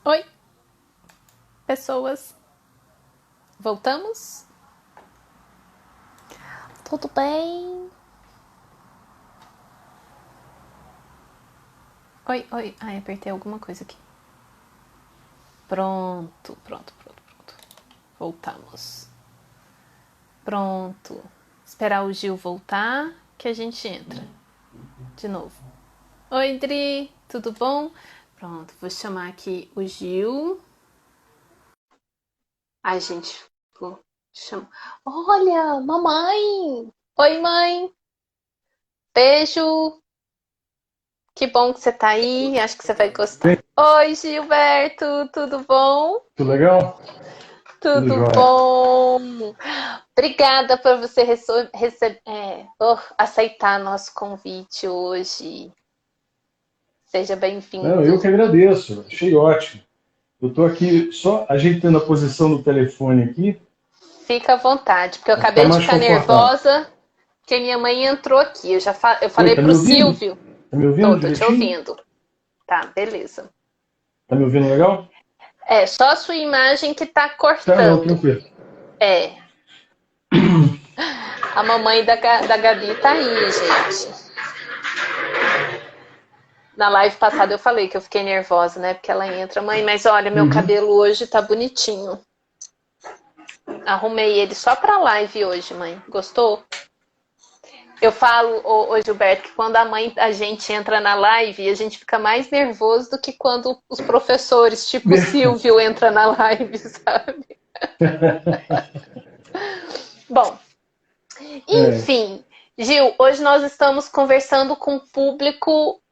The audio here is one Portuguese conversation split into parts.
Oi, pessoas. Voltamos? Tudo bem? Oi, oi. Ai, apertei alguma coisa aqui. Pronto, pronto, pronto, pronto. Voltamos. Pronto. Esperar o Gil voltar que a gente entra. De novo. Oi, Dri. Tudo bom? Pronto, vou chamar aqui o Gil. Ai, gente. Vou chamar. Olha, mamãe! Oi, mãe! Beijo! Que bom que você tá aí, acho que você vai Bem, gostar. Oi, Gilberto, tudo bom? tudo legal? Tudo Tudo jóia. bom? Obrigada por você aceitar nosso convite hoje. Seja Não, eu que bem-vindo. agradeço, achei ótimo. Eu estou aqui só ajeitando a posição do telefone aqui, Fica à vontade, porque eu para ficar acabei de mais ficar confortável. nervosa, porque minha mãe entrou aqui. Eu Oi, falei tá me pro ouvindo? Silvio. Tá me ouvindo Tô te direitinho? ouvindo. Tá, beleza. Tá me ouvindo legal? É, só a sua imagem que tá Tá, não, cortando. tranquilo. É, a mamãe da Gabi tá aí, gente. Na live passada eu falei que eu fiquei nervosa, né? Porque ela entra, mãe, mas olha, meu Uhum. cabelo hoje tá bonitinho. Arrumei ele só pra live hoje, mãe. Gostou? Eu falo, ô Gilberto, que quando a gente entra na live, a gente fica mais nervoso do que quando os professores, tipo o Silvio, entra na live, sabe? Bom, É. enfim, Gil, hoje nós estamos conversando com o público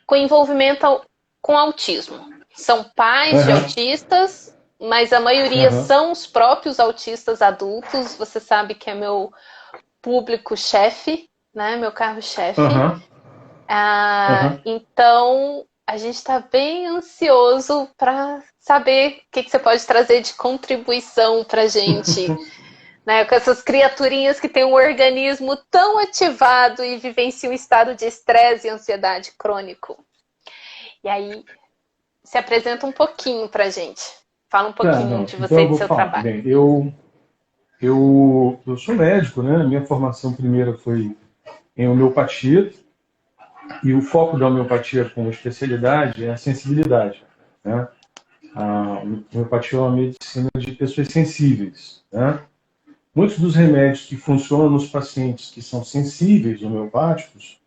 com envolvimento com autismo. São pais de Aham, autistas, mas a maioria aham, são os próprios autistas adultos. Você sabe que é meu público-chefe, né? Meu carro-chefe. aham, Ah, aham. então, a gente está bem ansioso para saber o que você pode trazer de contribuição para a gente, né? Com essas criaturinhas que têm um organismo tão ativado e vivenciam um estado de estresse e ansiedade crônico. E aí, se apresenta um pouquinho para a gente. Fala um Tá, pouquinho não. de Então você eu e do vou seu falar. trabalho. Bem, eu sou médico, né? Minha formação primeira foi em homeopatia. E o foco da homeopatia como especialidade é a sensibilidade, né? A homeopatia é uma medicina de pessoas sensíveis, né? Muitos dos remédios que funcionam nos pacientes que são sensíveis homeopáticos,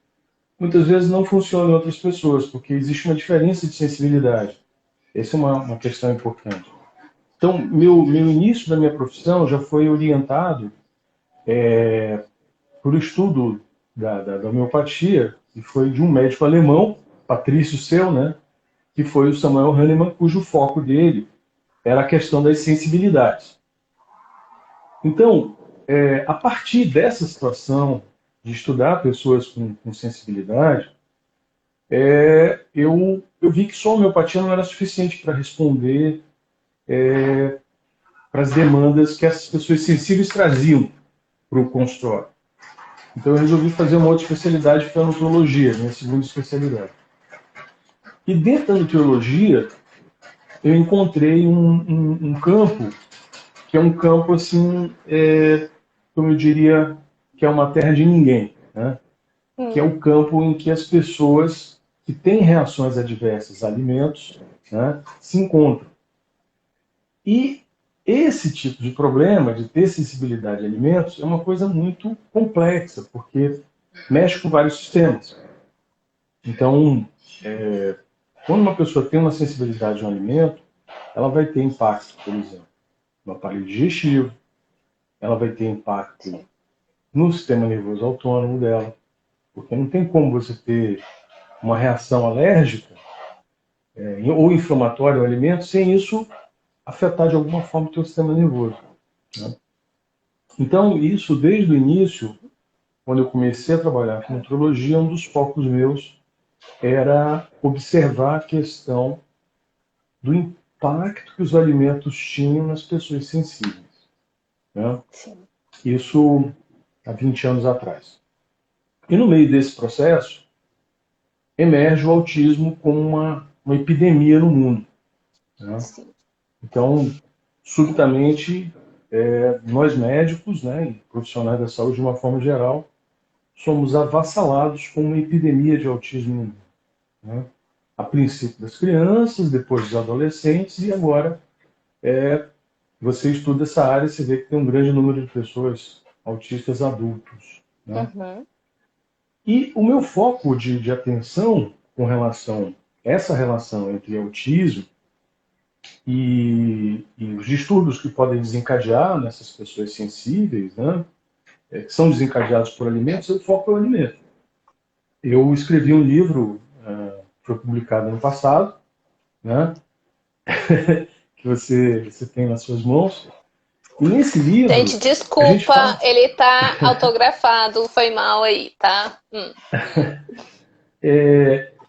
muitas vezes não funcionam em outras pessoas, porque existe uma diferença de sensibilidade. Essa é uma questão importante. Então, meu início da minha profissão já foi orientado por estudo da homeopatia, e foi de um médico alemão, Patrício Seu, né? Que foi o Samuel Hahnemann, cujo foco dele era a questão das sensibilidades. Então, a partir dessa situação de estudar pessoas com sensibilidade, eu vi que só a homeopatia não era suficiente para responder para as demandas que essas pessoas sensíveis traziam para o consultório. Então, eu resolvi fazer uma outra especialidade, que foi a nutrologia, minha segunda especialidade. E dentro da nutrologia, eu encontrei um campo que é um campo assim, como eu diria, que é uma terra de ninguém, né? Que é Hum, o campo em que as pessoas que têm reações adversas a alimentos, né, se encontram. E esse tipo de problema, de ter sensibilidade a alimentos, é uma coisa muito complexa, porque mexe com vários sistemas. Então, quando uma pessoa tem uma sensibilidade a um alimento, ela vai ter impacto, por exemplo, no aparelho digestivo, ela vai ter impacto sim. no sistema nervoso autônomo dela, porque não tem como você ter uma reação alérgica ou inflamatória ao alimento sem isso afetar de alguma forma o teu sistema nervoso, né? Então, isso desde o início, quando eu comecei a trabalhar com nutrologia, um dos focos meus era observar a questão do impacto que os alimentos tinham nas pessoas sensíveis, né? Sim. Isso há 20 anos atrás. E no meio desse processo, emerge o autismo como uma epidemia no mundo. né? Sim. Então, subitamente, nós médicos, né, e profissionais da saúde de uma forma geral, somos avassalados com uma epidemia de autismo no mundo, né? A princípio das crianças, depois dos adolescentes e agora você estuda essa área e você vê que tem um grande número de pessoas autistas adultos, né? Uhum. E o meu foco de atenção com relação a essa relação entre autismo e os distúrbios que podem desencadear nessas pessoas sensíveis, né, que são desencadeados por alimentos, eu foco no alimento. Eu escrevi um livro, foi publicado ano passado, né, que você tem nas suas mãos. E nesse livro, Gente, a gente desculpa, fala. ele tá autografado, foi mal aí, tá?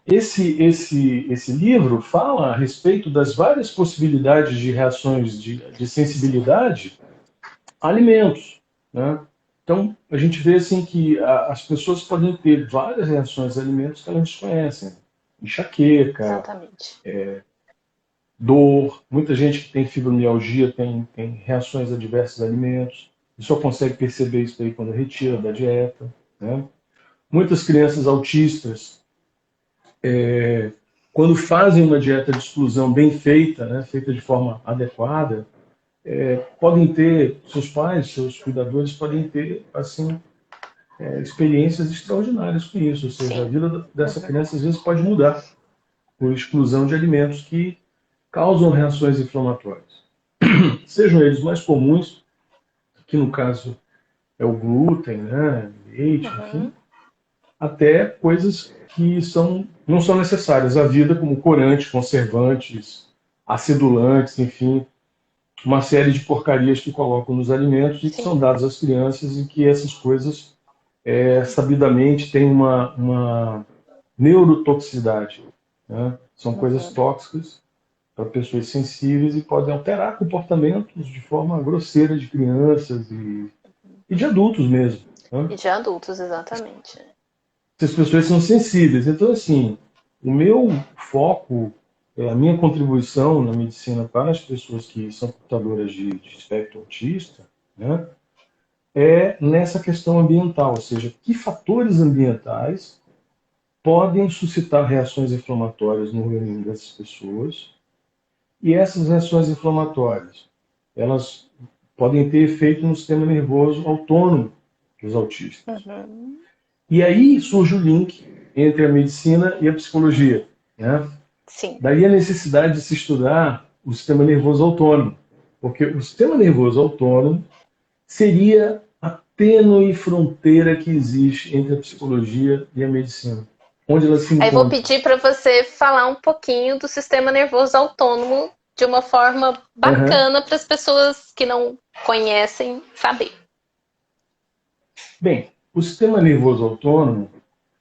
Esse livro fala a respeito das várias possibilidades de reações de sensibilidade a alimentos, né? Então, a gente vê assim que as pessoas podem ter várias reações a alimentos que elas desconhecem. Enxaqueca, Exatamente. dor. Muita gente que tem fibromialgia tem reações a diversos alimentos. E só consegue perceber isso aí quando retira da dieta, né? Muitas crianças autistas, quando fazem uma dieta de exclusão bem feita, né, feita de forma adequada, podem ter, seus pais, seus cuidadores podem ter, assim, experiências extraordinárias com isso. Ou seja, a Sim. vida dessa Uhum. criança às vezes pode mudar por exclusão de alimentos que causam reações inflamatórias. Sejam eles mais comuns, que no caso é o glúten, né, leite, enfim, Uhum. até coisas que não são necessárias à vida, como corantes, conservantes, acidulantes, enfim, uma série de porcarias que colocam nos alimentos e que são Sim. dados às crianças e que essas coisas, sabidamente, têm uma neurotoxicidade, né? São coisas Uhum. tóxicas para pessoas sensíveis e podem alterar comportamentos de forma grosseira de crianças e de adultos mesmo, né? E de adultos, exatamente. Essas pessoas são sensíveis. Então, assim, o meu foco, a minha contribuição na medicina para as pessoas que são portadoras de espectro autista, né, é nessa questão ambiental, ou seja, que fatores ambientais podem suscitar reações inflamatórias no organismo dessas pessoas, e essas reações inflamatórias, elas podem ter efeito no sistema nervoso autônomo dos autistas. Uhum. E aí surge o link entre a medicina e a psicologia, né? Sim. Daí a necessidade de se estudar o sistema nervoso autônomo, porque o sistema nervoso autônomo seria a tênue fronteira que existe entre a psicologia e a medicina, onde elas se Aí vou encontram. pedir para você falar um pouquinho do sistema nervoso autônomo de uma forma Uhum. bacana para as pessoas que não conhecem saber. Bem, o sistema nervoso autônomo,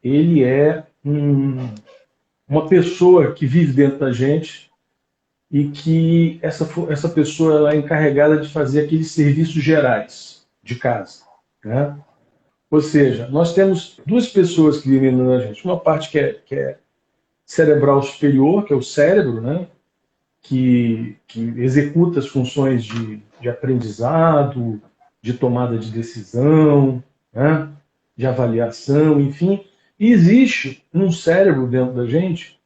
ele é uma pessoa que vive dentro da gente e que essa pessoa ela é encarregada de fazer aqueles serviços gerais de casa, né? Ou seja, nós temos duas pessoas que vivem dentro da gente. Uma parte que é cerebral superior, que é o cérebro, né? Que executa as funções de aprendizado, de tomada de decisão, né? De avaliação, enfim. E existe um cérebro dentro da gente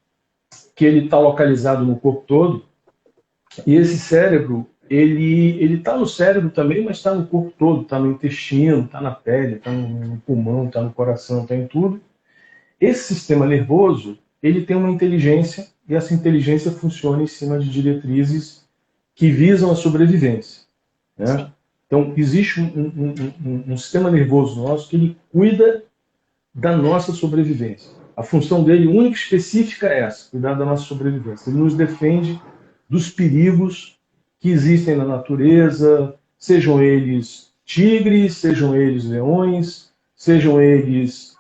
que ele está localizado no corpo todo, e esse cérebro, ele está no cérebro também, mas está no corpo todo, está no intestino, está na pele, está no pulmão, está no coração, está em tudo. Esse sistema nervoso, ele tem uma inteligência, e essa inteligência funciona em cima de diretrizes que visam a sobrevivência, né? Sim. Então, existe um sistema nervoso nosso que ele cuida da nossa sobrevivência. A função dele única e específica é essa, cuidar da nossa sobrevivência. Ele nos defende dos perigos que existem na natureza, sejam eles tigres, sejam eles leões, sejam eles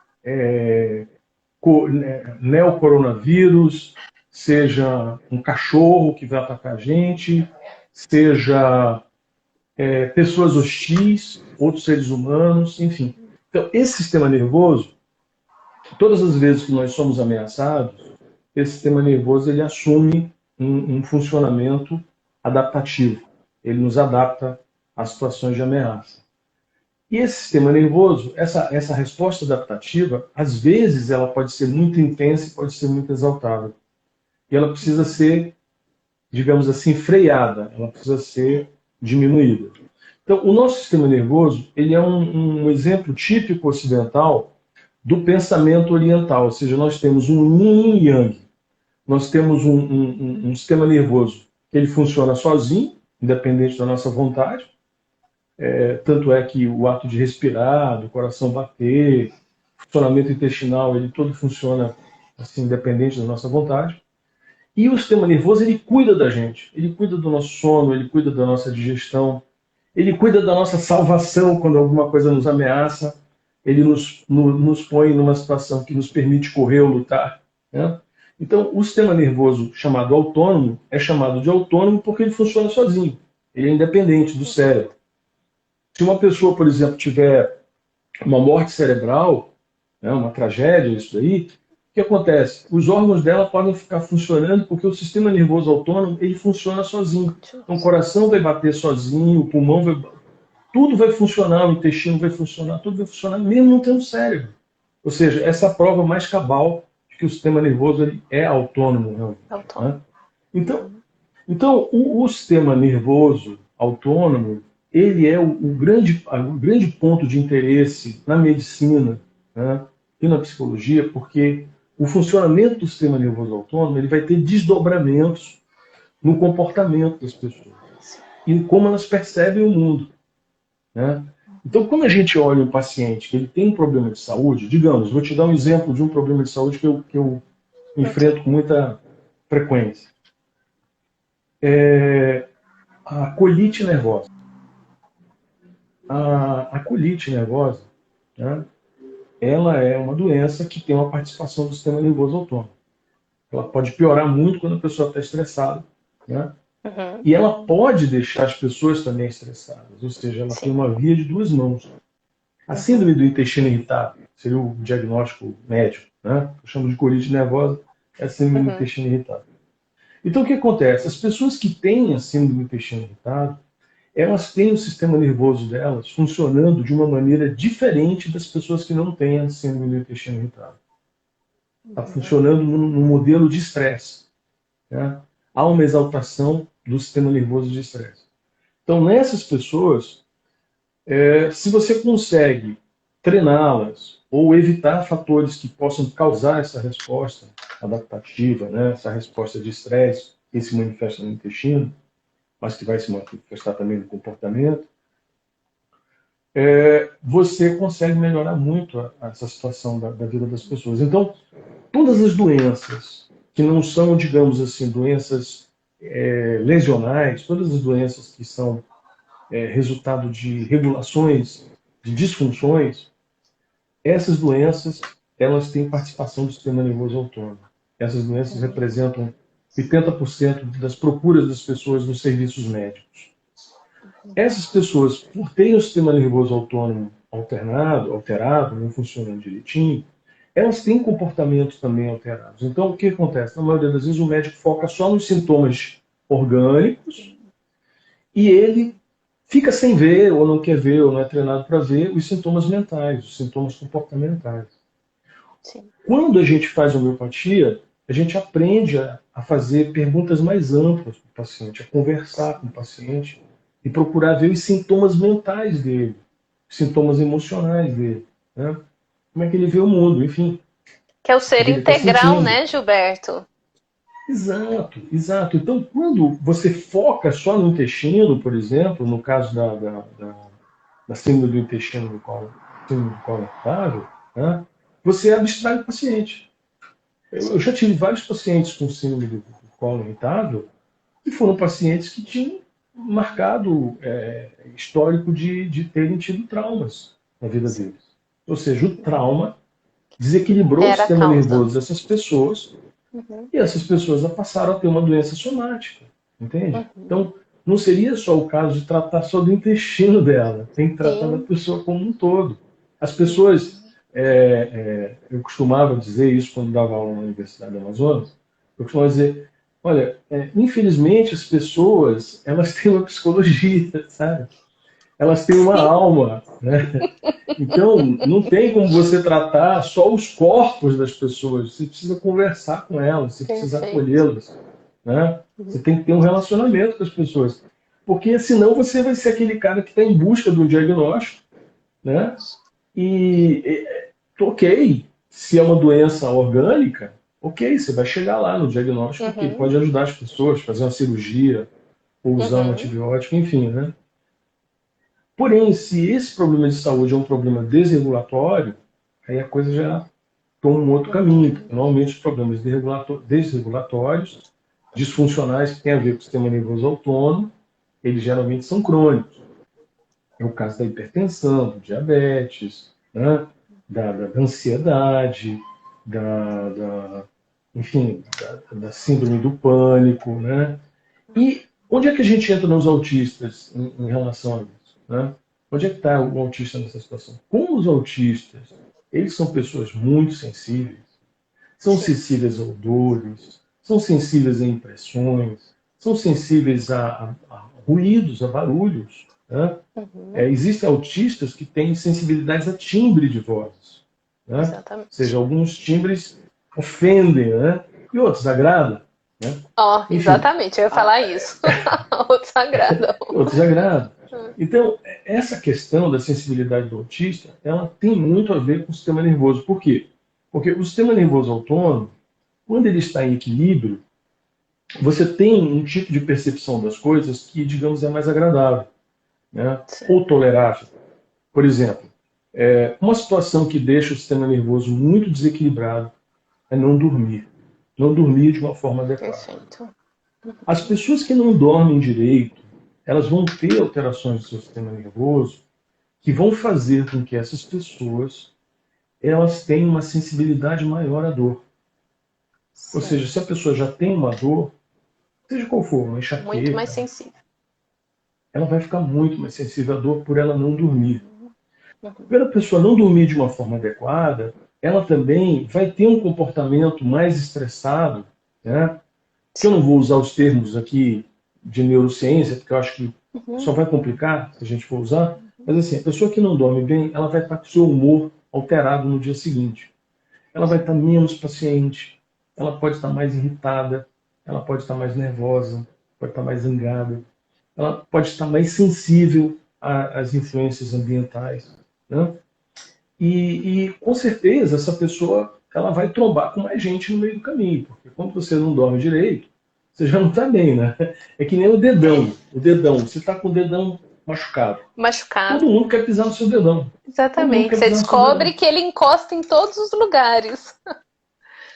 neocoronavírus, seja um cachorro que vai atacar a gente, seja pessoas hostis, outros seres humanos, enfim. Então, esse sistema nervoso, todas as vezes que nós somos ameaçados, esse sistema nervoso ele assume um funcionamento adaptativo. Ele nos adapta às situações de ameaça. E esse sistema nervoso, essa resposta adaptativa, às vezes ela pode ser muito intensa e pode ser muito exaltada. E ela precisa ser, digamos assim, freada, ela precisa ser diminuída. Então, o nosso sistema nervoso, ele é um exemplo típico ocidental do pensamento oriental, ou seja, nós temos um yin e yang. Nós temos um sistema nervoso que ele funciona sozinho, independente da nossa vontade. Tanto é que o ato de respirar, do coração bater, funcionamento intestinal, ele todo funciona assim, independente da nossa vontade. E o sistema nervoso, ele cuida da gente. Ele cuida do nosso sono, ele cuida da nossa digestão, ele cuida da nossa salvação quando alguma coisa nos ameaça. Ele nos põe numa situação que nos permite correr ou lutar, né? Então, o sistema nervoso chamado autônomo é chamado de autônomo porque ele funciona sozinho. Ele é independente do cérebro. Se uma pessoa, por exemplo, tiver uma morte cerebral, né, uma tragédia, isso daí, o que acontece? Os órgãos dela podem ficar funcionando porque o sistema nervoso autônomo ele funciona sozinho. Então, o coração vai bater sozinho, o pulmão vai... Tudo vai funcionar, o intestino vai funcionar, tudo vai funcionar, mesmo não tendo cérebro. Ou seja, essa é a prova mais cabal de que o sistema nervoso ele é autônomo, realmente, né? Então o sistema nervoso autônomo ele é o grande ponto de interesse na medicina, né, e na psicologia, porque o funcionamento do sistema nervoso autônomo ele vai ter desdobramentos no comportamento das pessoas e como elas percebem o mundo, né? Então, quando a gente olha um paciente que ele tem um problema de saúde, digamos, vou te dar um exemplo de um problema de saúde que eu enfrento com muita frequência. A colite nervosa. A colite nervosa, né, ela é uma doença que tem uma participação do sistema nervoso autônomo. Ela pode piorar muito quando a pessoa está estressada, né? E ela pode deixar as pessoas também estressadas, ou seja, ela tem uma via de duas mãos. A síndrome do intestino irritável seria o diagnóstico médico, né? Eu chamo de colite nervosa, é a síndrome do intestino irritável. Então, o que acontece? As pessoas que têm a síndrome do intestino irritável, elas têm o sistema nervoso delas funcionando de uma maneira diferente das pessoas que não têm a síndrome do intestino irritável. Está funcionando num modelo de estresse, né? Há uma exaltação do sistema nervoso de estresse. Então, nessas pessoas, se você consegue treiná-las ou evitar fatores que possam causar essa resposta adaptativa, né? Essa resposta de estresse que se manifesta no intestino, mas que vai se manifestar também no comportamento, você consegue melhorar muito essa situação da vida das pessoas. Então, todas as doenças que não são, digamos assim, doenças lesionais, todas as doenças que são resultado de regulações, de disfunções, essas doenças elas têm participação do sistema nervoso autônomo. Essas doenças representam 80% das procuras das pessoas nos serviços médicos. Essas pessoas, por terem o sistema nervoso autônomo alterado, não funcionando direitinho, elas têm comportamentos também alterados. Então, o que acontece? Na maioria das vezes, o médico foca só nos sintomas orgânicos e ele fica sem ver, ou não quer ver, ou não é treinado para ver os sintomas mentais, os sintomas comportamentais. Sim. Quando a gente faz homeopatia, a gente aprende a fazer perguntas mais amplas para o paciente, a conversar com o paciente e procurar ver os sintomas mentais dele, os sintomas emocionais dele, né? Como é que ele vê o mundo, enfim. Que é o ser integral, né, Gilberto? Exato, exato. Então, quando você foca só no intestino, por exemplo, no caso da síndrome do intestino do colo irritável, né, você abstrai o paciente. Eu já tive vários pacientes com síndrome do colo irritável e foram pacientes que tinham marcado histórico de terem tido traumas na vida deles. Ou seja, o trauma desequilibrou o sistema nervoso dessas pessoas e essas pessoas passaram a ter uma doença somática, entende? Então, não seria só o caso de tratar só do intestino dela, tem que tratar da pessoa como um todo. As pessoas, eu costumava dizer isso quando dava aula na Universidade do Amazonas, eu costumava dizer, Olha, infelizmente as pessoas, elas têm uma psicologia, sabe? Elas têm uma Sim, alma, né? Então, não tem como você tratar só os corpos das pessoas. Você precisa conversar com elas, você precisa perfeito. acolhê-las, né? Você Uhum. tem que ter um relacionamento com as pessoas. Porque senão você vai ser aquele cara que está em busca do diagnóstico, né? Ok, se é uma doença orgânica, ok, você vai chegar lá no diagnóstico que Uhum. pode ajudar as pessoas, fazer uma cirurgia, ou usar um Uhum. antibiótico, enfim, né? Porém, se esse problema de saúde é um problema desregulatório, aí a coisa já toma um outro caminho. Uhum. Porque normalmente os problemas desregulatórios, disfuncionais, que têm a ver com o sistema nervoso autônomo, eles geralmente são crônicos. É o caso da hipertensão, do diabetes, né? Da ansiedade, enfim, da síndrome do pânico, né? E onde é que a gente entra nos autistas em relação a isso, né? Onde é que está o autista nessa situação? Como os autistas, eles são pessoas muito sensíveis, são Sim. sensíveis a odores, são sensíveis a impressões, são sensíveis a ruídos, a barulhos, né? Uhum. Existem autistas que têm sensibilidades a timbre de voz, né? Ou seja, Exatamente. alguns timbres ofendem, né? E outros agradam, né? Ó, Enfim, exatamente, eu ia falar isso. O sagrado. outros agradam. Então, essa questão da sensibilidade do autista, ela tem muito a ver com o sistema nervoso. Por quê? Porque o sistema nervoso autônomo, quando ele está em equilíbrio, você tem um tipo de percepção das coisas que, digamos, é mais agradável, né? Sim. Ou tolerável. Por exemplo, uma situação que deixa o sistema nervoso muito desequilibrado é não dormir. Não dormir de uma forma adequada. Perfeito. As pessoas que não dormem direito, elas vão ter alterações do seu sistema nervoso que vão fazer com que essas pessoas elas tenham uma sensibilidade maior à dor. Ou Sim. seja, se a pessoa já tem uma dor, seja qual for, uma Muito mais enxaqueca, sensível. ela vai ficar muito mais sensível à dor por ela não dormir. Uhum. Uhum. Pela pessoa não dormir de uma forma adequada, ela também vai ter um comportamento mais estressado, né? Que eu não Sim. vou usar os termos aqui de neurociência, porque eu acho que só Uhum. vai complicar se a gente for usar, mas assim, a pessoa que não dorme bem, ela vai estar com o seu humor alterado no dia seguinte. Ela vai estar menos paciente, ela pode estar mais irritada, ela pode estar mais nervosa, pode estar mais zangada, ela pode estar mais sensível às influências ambientais, né? Com certeza essa pessoa ela vai trombar com mais gente no meio do caminho, porque quando você não dorme direito, você já não está bem, né? É que nem o É. dedão. O dedão, você está com o dedão machucado. Machucado. Todo mundo quer pisar no seu dedão. Todo mundo Exatamente. quer Você pisar no seu descobre dedão. que ele encosta em todos os lugares.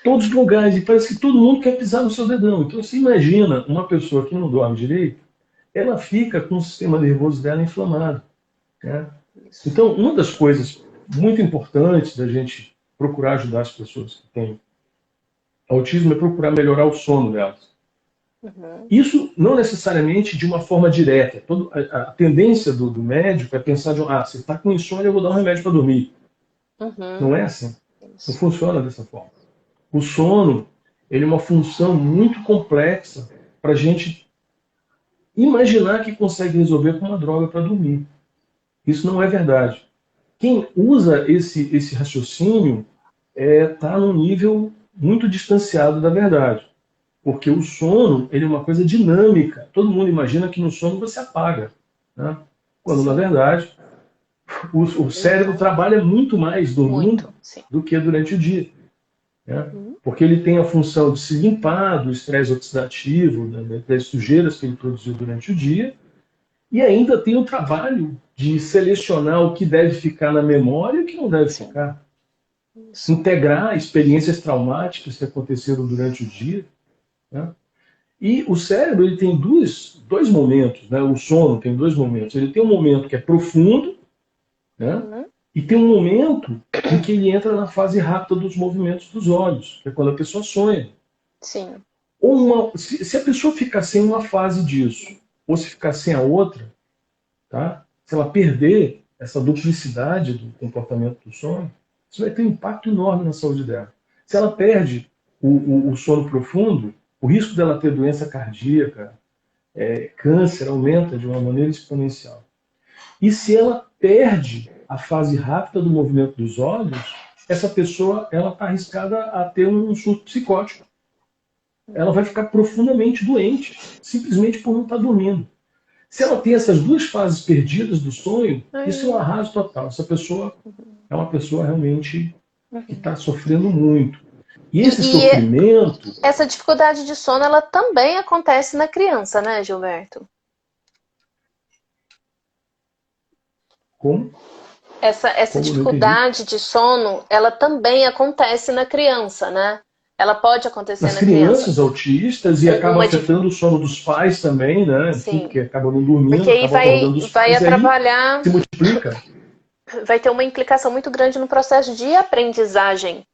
Todos os lugares, e parece que todo mundo quer pisar no seu dedão. Então você imagina uma pessoa que não dorme direito, ela fica com o sistema nervoso dela inflamado, né? Isso. Então, uma das coisas muito importantes da gente procurar ajudar as pessoas que têm autismo é procurar melhorar o sono delas. Uhum. Isso não necessariamente de uma forma direta. A tendência do médico é pensar de, você está com insônia, eu vou dar um remédio para dormir. Uhum. Não é assim. Não Isso. funciona dessa forma. O sono, ele é uma função muito complexa para a gente imaginar que consegue resolver com uma droga para dormir. Isso não é verdade. Quem usa esse raciocínio está num nível muito distanciado da verdade. Porque o sono ele é uma coisa dinâmica. Todo mundo imagina que no sono você apaga, né? Quando, na Sim. verdade, o cérebro Não. trabalha muito mais dormindo Muito. Sim. do que durante o dia, né? Uhum. Porque ele tem a função de se limpar do estresse oxidativo, das sujeiras que ele produziu durante o dia, e ainda tem o trabalho de selecionar o que deve ficar na memória e o que não deve Sim. ficar. Isso. Integrar experiências traumáticas que aconteceram durante o dia, né? E o cérebro ele tem dois momentos, né? O sono tem dois momentos. Ele tem um momento que é profundo, né? Uhum. E tem um momento em que ele entra na fase rápida dos movimentos dos olhos, que é quando a pessoa sonha. Sim. Se a pessoa ficar sem uma fase disso, ou se ficar sem a outra, tá? Se ela perder essa duplicidade do comportamento do sono, isso vai ter um impacto enorme na saúde dela. Se ela perde o sono profundo, o risco dela ter doença cardíaca, câncer, aumenta de uma maneira exponencial. E se ela perde a fase rápida do movimento dos olhos, essa pessoa ela está arriscada a ter um surto psicótico. Ela vai ficar profundamente doente, simplesmente por não estar dormindo. Se ela tem essas duas fases perdidas do sonho, isso é um arraso total. Essa pessoa é uma pessoa realmente que está sofrendo muito. E esse sofrimento... Essa dificuldade de sono, ela também acontece na criança, né, Gilberto? Como? Essa dificuldade de sono, ela também acontece na criança, né? Ela pode acontecer nas na criança. Crianças autistas e acaba afetando o sono dos pais também, né? Sim. Porque acabam não dormindo, porque aí acabam acordando os pais, vai atrapalhar, se multiplica. Vai ter uma implicação muito grande no processo de aprendizagem,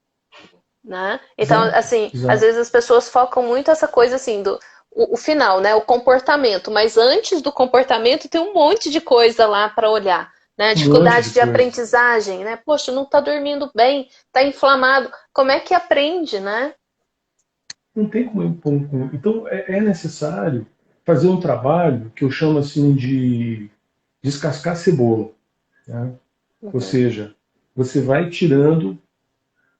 né? Então, Exato, assim, exato. às vezes as pessoas focam muito essa coisa assim o final, né? O comportamento, mas antes do comportamento tem um monte de coisa lá para olhar. Né? Dificuldade de aprendizagem, né? Poxa, não está dormindo bem, está inflamado. Como é que aprende, né? Não tem como. Então, é necessário fazer um trabalho que eu chamo assim de descascar cebola. Né? Ou seja, você vai tirando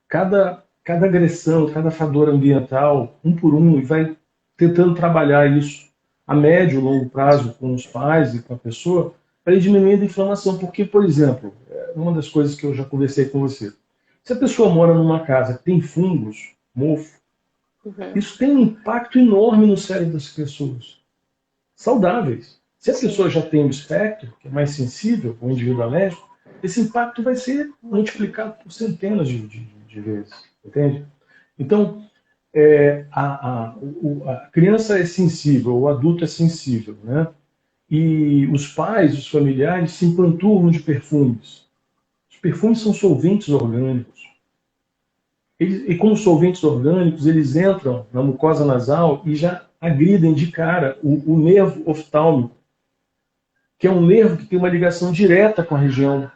cada agressão, cada fator ambiental, um por um, e vai tentando trabalhar isso a médio e longo prazo com os pais e com a pessoa, para ir diminuindo a inflamação. Porque, por exemplo, uma das coisas que eu já conversei com você, se a pessoa mora numa casa que tem fungos, mofo, isso tem um impacto enorme no cérebro das pessoas, saudáveis. Se a pessoa já tem um espectro, que é mais sensível, o indivíduo alérgico, esse impacto vai ser multiplicado por centenas de vezes, entende? Então, a criança é sensível, o adulto é sensível, né? E os pais, os familiares, se empanturram de perfumes. Os perfumes são solventes orgânicos. E como solventes orgânicos, eles entram na mucosa nasal e já agridem de cara o nervo oftálmico, que é um nervo que tem uma ligação direta com a região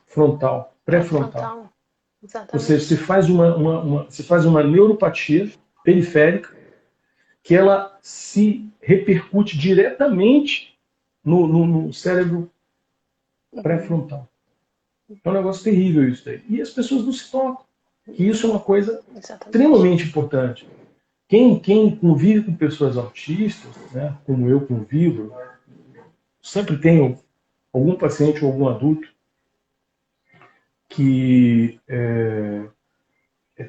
frontal, pré-frontal. Ou seja, se faz uma neuropatia periférica que ela se repercute diretamente no cérebro pré-frontal. É um negócio terrível isso daí. E as pessoas não se tocam. Que isso é uma coisa extremamente importante. Quem convive com pessoas autistas, né, como eu convivo, sempre tenho algum paciente ou algum adulto que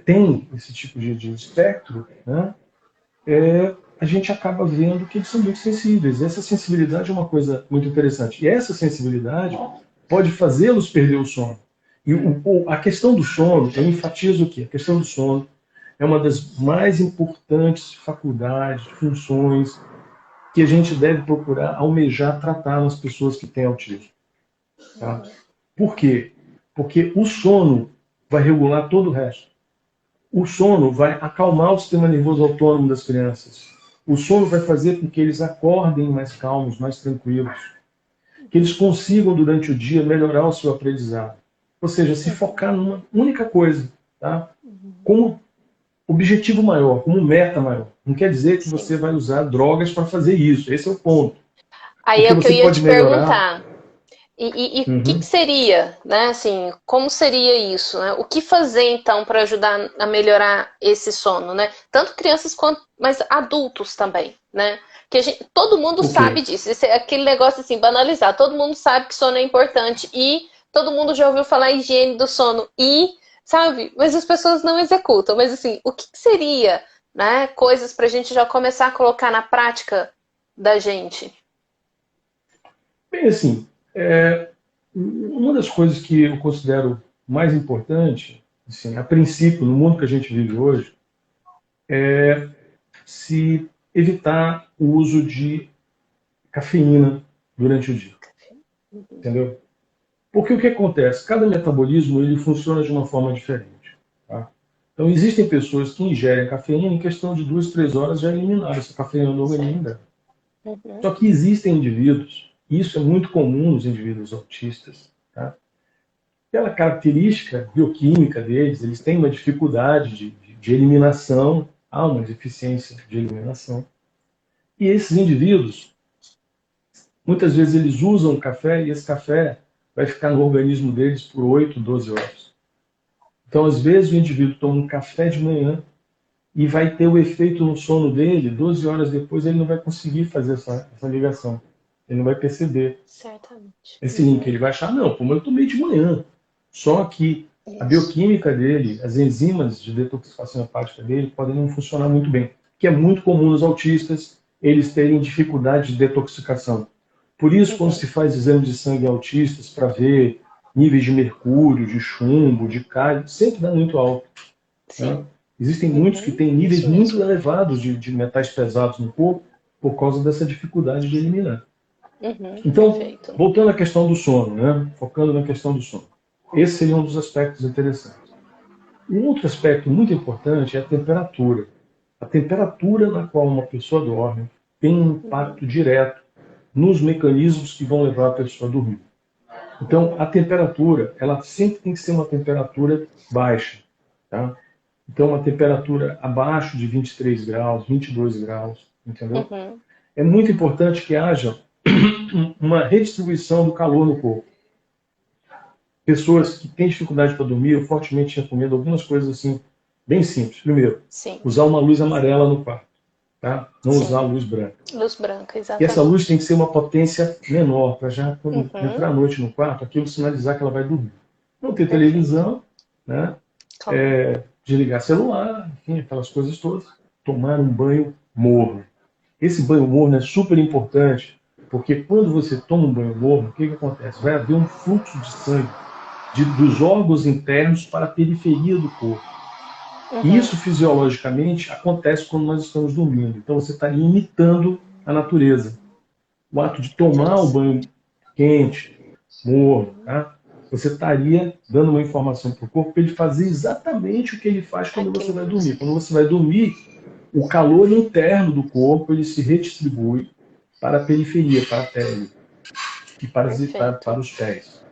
tem esse tipo de espectro, né, a gente acaba vendo que eles são muito sensíveis. Essa sensibilidade é uma coisa muito interessante. E essa sensibilidade pode fazê-los perder o sono. E a questão do sono, eu enfatizo o quê? A questão do sono é uma das mais importantes faculdades, funções que a gente deve procurar almejar tratar nas pessoas que têm autismo. Tá? Por quê? Porque o sono vai regular todo o resto. O sono vai acalmar o sistema nervoso autônomo das crianças. O sono vai fazer com que eles acordem mais calmos, mais tranquilos. Que eles consigam, durante o dia, melhorar o seu aprendizado. Ou seja, se focar numa única coisa, tá? Como objetivo maior, como meta maior. Não quer dizer que você vai usar drogas para fazer isso. Esse é o ponto. Aí é o que eu ia te perguntar. E o que seria, né? Assim, como seria isso? Né? O que fazer, então, para ajudar a melhorar esse sono, né? Tanto crianças quanto mas adultos também, né? Que todo mundo sabe disso. Isso é aquele negócio assim, banalizar. Todo mundo sabe que sono é importante e todo mundo já ouviu falar higiene do sono e, sabe? Mas as pessoas não executam. Mas assim, o que seria, né? Coisas para a gente já começar a colocar na prática da gente? Bem, assim, uma das coisas que eu considero mais importante, assim, a princípio, no mundo que a gente vive hoje, é se evitar o uso de cafeína durante o dia. Entendeu? Porque o que acontece? Cada metabolismo ele funciona de uma forma diferente. Tá? Então, existem pessoas que ingerem cafeína em questão de 2, 3 horas já eliminaram essa cafeína do organismo dela. Só que existem indivíduos, e isso é muito comum nos indivíduos autistas, tá? Pela característica bioquímica deles, eles têm uma dificuldade de eliminação há uma deficiência de eliminação. E esses indivíduos, muitas vezes eles usam o café e esse café vai ficar no organismo deles por 8, 12 horas. Então, às vezes, o indivíduo toma um café de manhã e vai ter o efeito no sono dele, 12 horas depois ele não vai conseguir fazer essa ligação. Ele não vai perceber Certamente. esse link. Ele vai achar, não, como eu tomei de manhã. Só que a bioquímica dele, as enzimas de detoxificação hepática dele podem não funcionar muito bem, que é muito comum nos autistas, eles terem dificuldade de detoxificação. Por isso, quando se faz exame de sangue em autistas para ver níveis de mercúrio, de chumbo, de cálcio, sempre dá muito alto. Né? Existem muitos que têm níveis muito elevados de metais pesados no corpo por causa dessa dificuldade de eliminar. Então, perfeito. Voltando à questão do sono, né? Focando na questão do sono. Esse seria um dos aspectos interessantes. Um outro aspecto muito importante é a temperatura. A temperatura na qual uma pessoa dorme tem um impacto direto nos mecanismos que vão levar a pessoa a dormir. Então, a temperatura, ela sempre tem que ser uma temperatura baixa. Tá? Então, uma temperatura abaixo de 23 graus, 22 graus, entendeu? É muito importante que haja uma redistribuição do calor no corpo. Pessoas que têm dificuldade para dormir, eu fortemente recomendo algumas coisas assim, bem simples. Primeiro, usar uma luz amarela no quarto. Tá? Não usar luz branca. Luz branca, exatamente. E essa luz tem que ser uma potência menor, para já quando entrar à noite no quarto, aquilo sinalizar que ela vai dormir. Não ter televisão, né? Desligar celular, enfim, aquelas coisas todas. Tomar um banho morno. Esse banho morno é super importante, porque quando você toma um banho morno, o que acontece? Vai haver um fluxo de sangue dos órgãos internos para a periferia do corpo. E isso, fisiologicamente, acontece quando nós estamos dormindo. Então, você está imitando a natureza. O ato de tomar o banho quente, morno, tá? Você estaria dando uma informação para o corpo para ele fazer exatamente o que ele faz quando você vai dormir. Quando você vai dormir, o calor interno do corpo ele se redistribui para a periferia, para a pele e para os pés.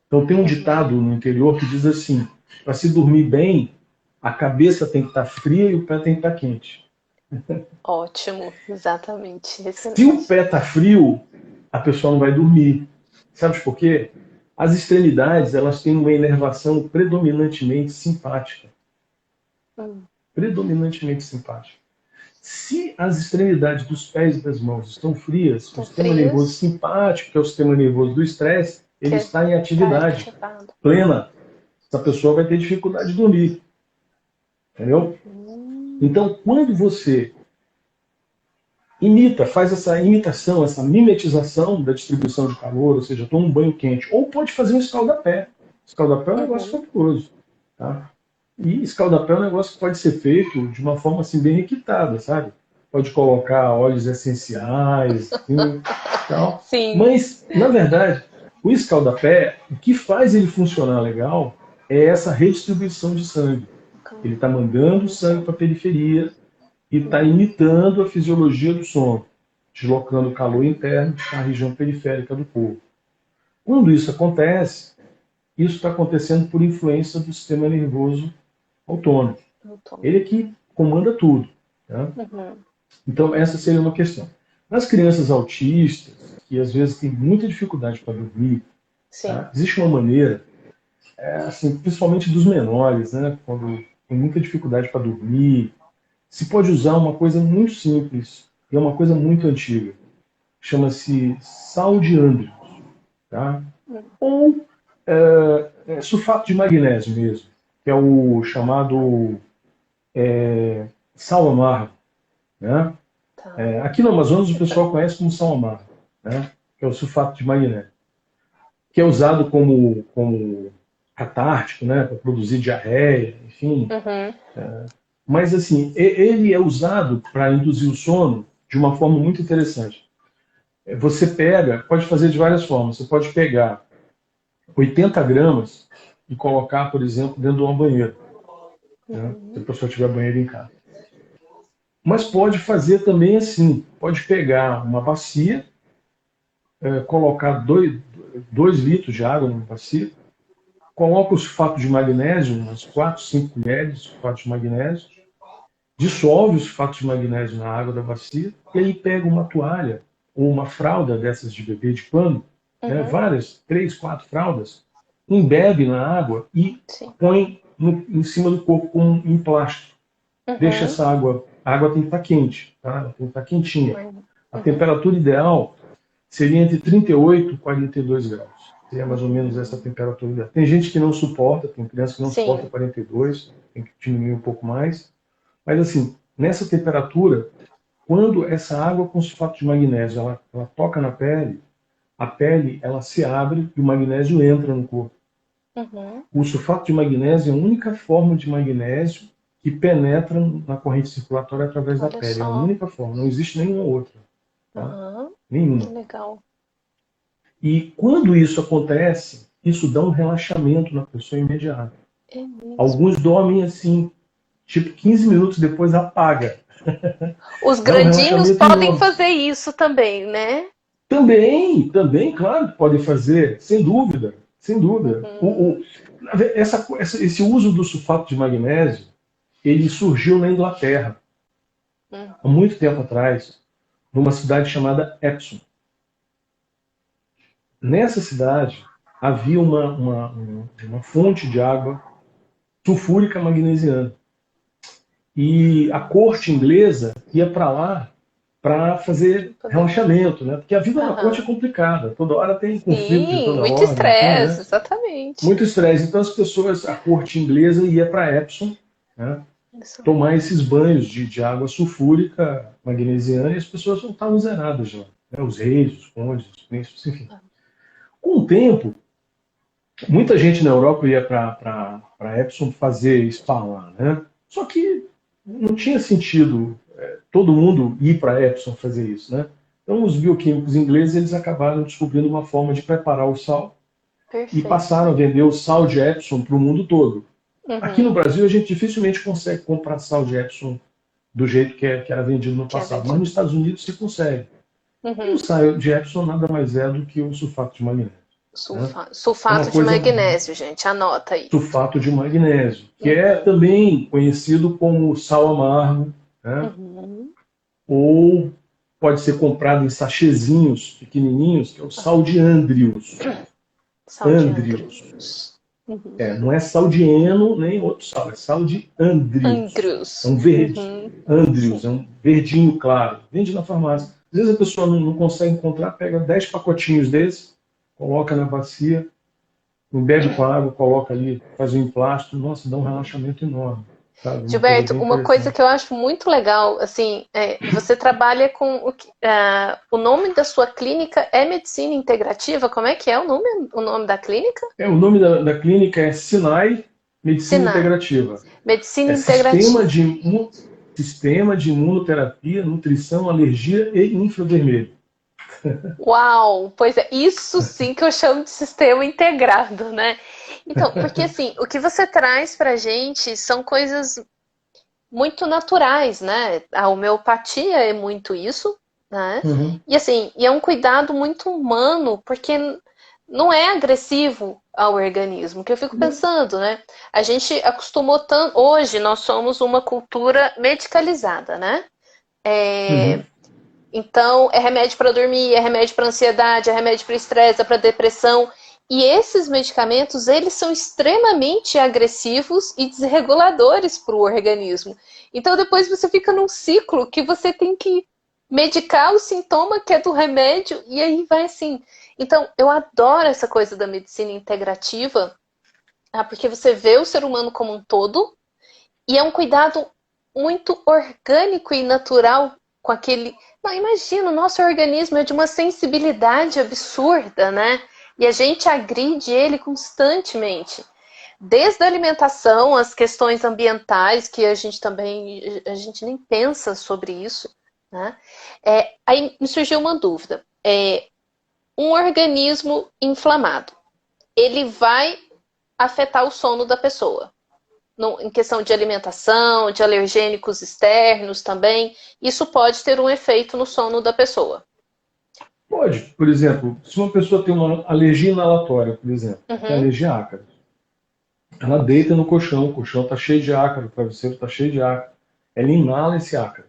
Então, tem um ditado no interior que diz assim, para se dormir bem, a cabeça tem que estar fria e o pé tem que estar quente. Ótimo, exatamente. Excelente. Se o pé está frio, a pessoa não vai dormir. Sabe por quê? As extremidades elas têm uma inervação predominantemente simpática. Predominantemente simpática. Se as extremidades dos pés e das mãos estão frias, o sistema nervoso simpático, que é o sistema nervoso do estresse, ele está em atividade plena. Essa pessoa vai ter dificuldade de dormir. Entendeu? Então, quando você faz essa imitação, essa mimetização da distribuição de calor, ou seja, toma um banho quente, ou pode fazer um escaldapé. Escaldapé é um negócio fabuloso. Tá? E escaldapé é um negócio que pode ser feito de uma forma assim, bem requitada, sabe? Pode colocar óleos essenciais, assim, tal. Sim. Mas, na verdade, o escaldapé, o que faz ele funcionar legal é essa redistribuição de sangue. Ele está mandando sangue para a periferia e está imitando a fisiologia do sono, deslocando o calor interno para a região periférica do corpo. Quando isso acontece, isso está acontecendo por influência do sistema nervoso autônomo. Ele é que comanda tudo. Tá? Então, essa seria uma questão. Nas crianças autistas, que às vezes têm muita dificuldade para dormir, tá? Existe uma maneira, assim, principalmente dos menores, né, quando tem muita dificuldade para dormir, se pode usar uma coisa muito simples, e é uma coisa muito antiga. Chama-se sal de ândrico. Tá? Ou sulfato de magnésio mesmo, que é o chamado sal amargo. Né? Aqui no Amazonas o pessoal conhece como sal amargo, né? Que é o sulfato de magnésio, que é usado como catártico, né? Para produzir diarreia, enfim. Mas assim, ele é usado para induzir o sono de uma forma muito interessante. Você pode fazer de várias formas. Você pode pegar 80 gramas e colocar, por exemplo, dentro de uma banheira. Né? Se a pessoa tiver banheiro em casa. Mas pode fazer também assim. Pode pegar uma bacia, colocar 2 litros de água numa bacia, coloca o sulfato de magnésio, umas 4, 5 colheres de sulfato de magnésio, dissolve os sulfato de magnésio na água da bacia e aí pega uma toalha ou uma fralda dessas de bebê de pano, né, várias, 3, 4 fraldas, embebe na água e Sim. põe em cima do corpo com em plástico. Deixa essa água, a água tem que estar quente, tá? Ela tem que estar quentinha. A temperatura ideal seria entre 38 e 42 graus. Seria mais ou menos essa temperatura ideal. Tem gente que não suporta, tem criança que não suporta 42, tem que diminuir um pouco mais. Mas assim, nessa temperatura, quando essa água com sulfato de magnésio ela toca na pele, a pele ela se abre e o magnésio entra no corpo. O sulfato de magnésio é a única forma de magnésio que penetra na corrente circulatória através da pele. É a única forma, não existe nenhuma outra. Tá? Nenhuma. Legal. E quando isso acontece, isso dá um relaxamento na pessoa imediato. Alguns dormem assim, tipo 15 minutos depois apaga. Os grandinhos podem fazer isso também, né? Também, claro que podem fazer, sem dúvida, sem dúvida. Esse uso do sulfato de magnésio, ele surgiu na Inglaterra, há muito tempo atrás, numa cidade chamada Epsom. Nessa cidade havia uma fonte de água sulfúrica magnesiana. E a corte inglesa ia para lá para fazer relaxamento, né? Porque a vida na corte é complicada. Toda hora tem conflito de toda muito hora. estresse, né? Exatamente. Muito estresse. Então as pessoas, a corte inglesa ia para Epsom, né? Tomar esses banhos de água sulfúrica magnesiana e as pessoas não estavam zeradas já. Né? Os reis, os condes, os príncipes, enfim. Com o tempo, muita gente na Europa ia para Epsom fazer spa lá, né? Só que não tinha sentido todo mundo ir para Epsom fazer isso, né? Então os bioquímicos ingleses eles acabaram descobrindo uma forma de preparar o sal e passaram a vender o sal de Epsom para o mundo todo. Aqui no Brasil a gente dificilmente consegue comprar sal de Epsom do jeito que era vendido no passado, mas nos Estados Unidos se consegue. E o sal de Epsom nada mais é do que o sulfato de magnésio. Sulfato de magnésio, gente, anota aí. Sulfato de magnésio, que é também conhecido como sal amargo, né? Ou pode ser comprado em sachêzinhos pequenininhos, que é o sal de Andrius. Andrius. Não é sal de heno nem outro sal, é sal de Andrius. É um verde. Andrius, é um verdinho claro. Vende na farmácia. Às vezes a pessoa não consegue encontrar, pega 10 pacotinhos desses, coloca na bacia, bebe com água, coloca ali, faz um emplasto, nossa, dá um relaxamento enorme. Sabe? Gilberto, uma coisa que eu acho muito legal, assim, você trabalha com o nome da sua clínica é Medicina Integrativa? Como é que é o nome da clínica? O nome da clínica é Sinai Medicina Integrativa. Medicina Integrativa. Sistema de imunoterapia, nutrição, alergia e infravermelho. Uau! Pois é, isso sim que eu chamo de sistema integrado, né? Então, porque assim, o que você traz pra gente são coisas muito naturais, né? A homeopatia é muito isso, né? E assim, é um cuidado muito humano, porque não é agressivo ao organismo, que eu fico pensando, né? A gente acostumou tanto. Hoje nós somos uma cultura medicalizada, né? Então, é remédio para dormir, é remédio para ansiedade, é remédio para estresse, é para depressão. E esses medicamentos, eles são extremamente agressivos e desreguladores para o organismo. Então, depois você fica num ciclo que você tem que medicar o sintoma que é do remédio e aí vai assim. Então, eu adoro essa coisa da medicina integrativa, porque você vê o ser humano como um todo e é um cuidado muito orgânico e natural com aquele... Não, imagina, o nosso organismo é de uma sensibilidade absurda, né? E a gente agride ele constantemente. Desde a alimentação, as questões ambientais, que a gente nem pensa sobre isso, né? Aí me surgiu uma dúvida. Um organismo inflamado, ele vai afetar o sono da pessoa? Em questão de alimentação, de alergênicos externos também, isso pode ter um efeito no sono da pessoa? Pode. Por exemplo, se uma pessoa tem uma alergia inalatória, por exemplo, tem alergia ácaro, ela deita no colchão, o colchão está cheio de ácaro, o travesseiro está cheio de ácaro, ela inala esse ácaro.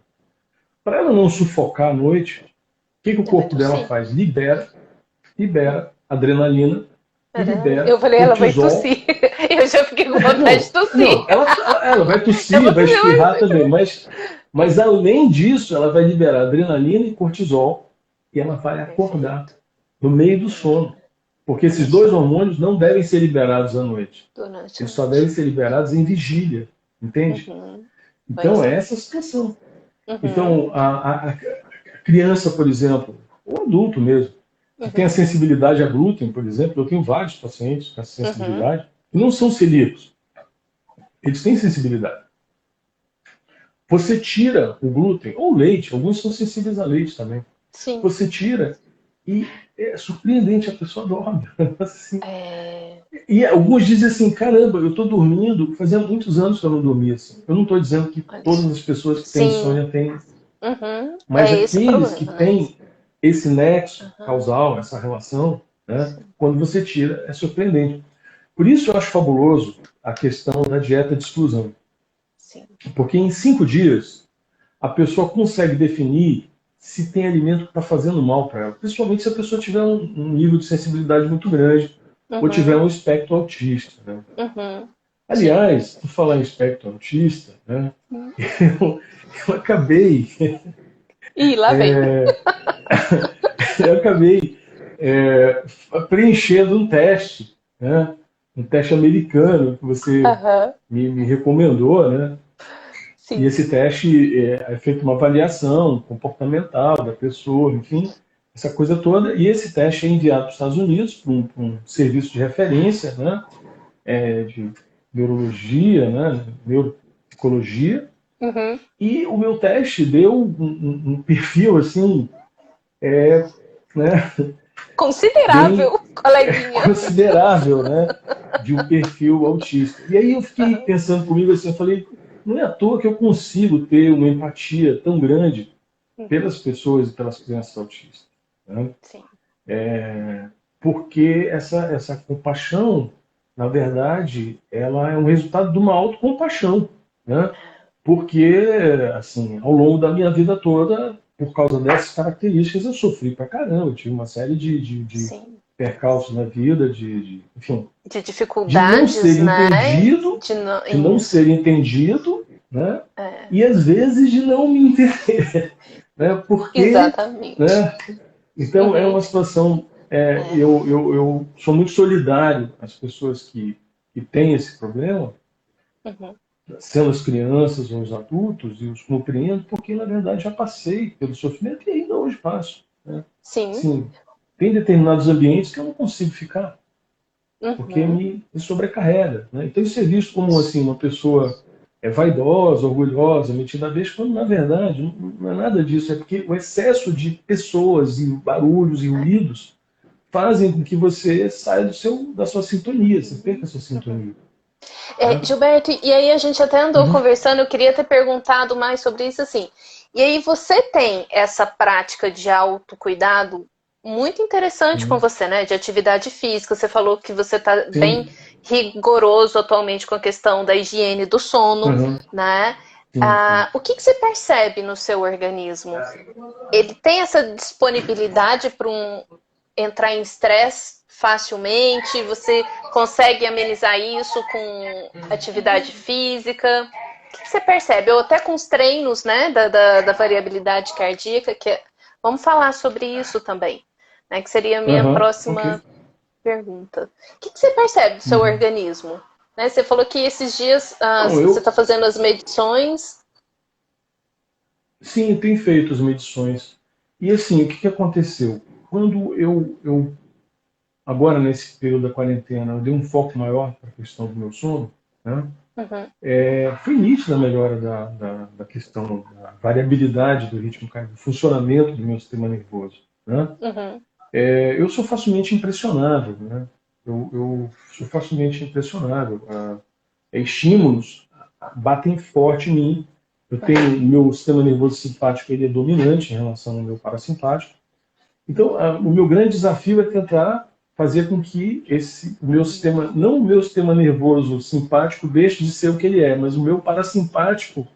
Para ela não sufocar à noite, o que o Ela vai corpo dela tossir. faz? Libera adrenalina e Eu libera falei, ela vai cortisol. tossir. Eu já fiquei com vontade de Não, tossir. não, ela vai Eu tossir, vou vai tossir, espirrar mas... também, mas além disso, ela vai liberar adrenalina e cortisol e ela vai acordar Perfeito. no meio do sono. Porque esses dois Isso. hormônios não devem ser liberados à noite. Durante a Eles só devem noite. ser liberados em vigília, entende? Uhum. Então Pois é é. essa a situação. Uhum. Então a criança, por exemplo, ou adulto mesmo, que tem a Uhum. sensibilidade a glúten, por exemplo, eu tenho vários pacientes com essa Uhum. sensibilidade, que não são celíacos, eles têm sensibilidade. Você tira o glúten, ou leite, alguns são sensíveis a leite também. Sim. Você tira e é surpreendente, a pessoa dorme. Assim. É... E alguns dizem assim, caramba, eu estou dormindo, fazia muitos anos que eu não dormia assim. Eu não estou dizendo que Olha todas só. as pessoas que têm Sim. insônia têm, Uhum. mas É esse o aqueles que problema, né? têm esse nexo Uhum. causal, essa relação, né, Sim. quando você tira, é surpreendente. Por isso eu acho fabuloso a questão da dieta de exclusão. Sim. Porque em 5 dias, a pessoa consegue definir se tem alimento que está fazendo mal para ela. Principalmente se a pessoa tiver um nível de sensibilidade muito grande ou tiver Uhum. um espectro autista. Né? Uhum. Sim. Aliás, por falar em espectro autista, né, Uhum. eu, eu acabei, Ih, lá vem. eu acabei preenchendo um teste, né, um teste americano que você Aham. me recomendou, né? E Sim. esse teste é feito uma avaliação comportamental da pessoa, enfim, essa coisa toda. E esse teste é enviado para os Estados Unidos, para um serviço de referência, né, de neurologia, né, neuropsicologia. Uhum. E o meu teste deu um perfil assim, né, bem Considerável, coleguinha. considerável, né, de um perfil autista. E aí eu fiquei Aham. pensando comigo assim, eu falei, não é à toa que eu consigo ter uma empatia tão grande Uhum. pelas pessoas e pelas crianças autistas, né? Sim. Porque essa compaixão, na verdade, ela é um resultado de uma autocompaixão, né? Porque, assim, ao longo da minha vida toda, por causa dessas características, eu sofri pra caramba. Eu tive uma série de Sim. percalços na vida, enfim, De de não ser dificuldades, né? entendido, De não... de não Isso. ser entendido, né? É. E às vezes de não me entender, né? Porque, Exatamente. né? Então é Uhum. uma situação. É. Eu sou muito solidário às pessoas que têm esse problema, Uhum. sendo as crianças ou os adultos, e os compreendo, porque na verdade já passei pelo sofrimento e ainda hoje passo. Né? Sim. Sim, tem determinados ambientes que eu não consigo ficar, porque Uhum. me sobrecarrega. Né? Então isso é visto como Isso. assim, uma pessoa vaidosa, orgulhosa, metida a besta, quando na verdade não é nada disso, é porque o excesso de pessoas e barulhos e ruídos fazem com que você saia da sua sintonia, você perca a sua Uhum. sintonia. É, Né? Gilberto, e aí a gente até andou Uhum. conversando, eu queria ter perguntado mais sobre isso assim. E aí você tem essa prática de autocuidado muito interessante com Uhum. você, né? De atividade física. Você falou que você está bem Sim. rigoroso atualmente com a questão da higiene do sono, Uhum. né? Sim, sim. O que você percebe no seu organismo? Ele tem essa disponibilidade para entrar em estresse facilmente? Você consegue amenizar isso com atividade física? O que você percebe? Ou até com os treinos, né, da variabilidade cardíaca, vamos falar sobre isso também, né, que seria a minha Uhum. Ok. próxima pergunta. O que você percebe do seu Uhum. organismo? Né, você falou que esses dias Não, você está fazendo as medições. sim, tenho feito as medições. E assim, o que aconteceu? Quando agora nesse período da quarentena, eu dei um foco maior para a questão do meu sono, né? Uhum, Foi nítida a melhora da questão da variabilidade do ritmo cardíaco, do funcionamento do meu sistema nervoso, né? uhum, Eu sou facilmente impressionável, né? Eu sou facilmente impressionável. Estímulos batem forte em mim. Eu tenho uhum. meu sistema nervoso simpático, ele é dominante em relação ao meu parassimpático. Então, o meu grande desafio é tentar fazer com que o meu sistema, não o meu sistema nervoso simpático deixe de ser o que ele é, mas o meu parasimpático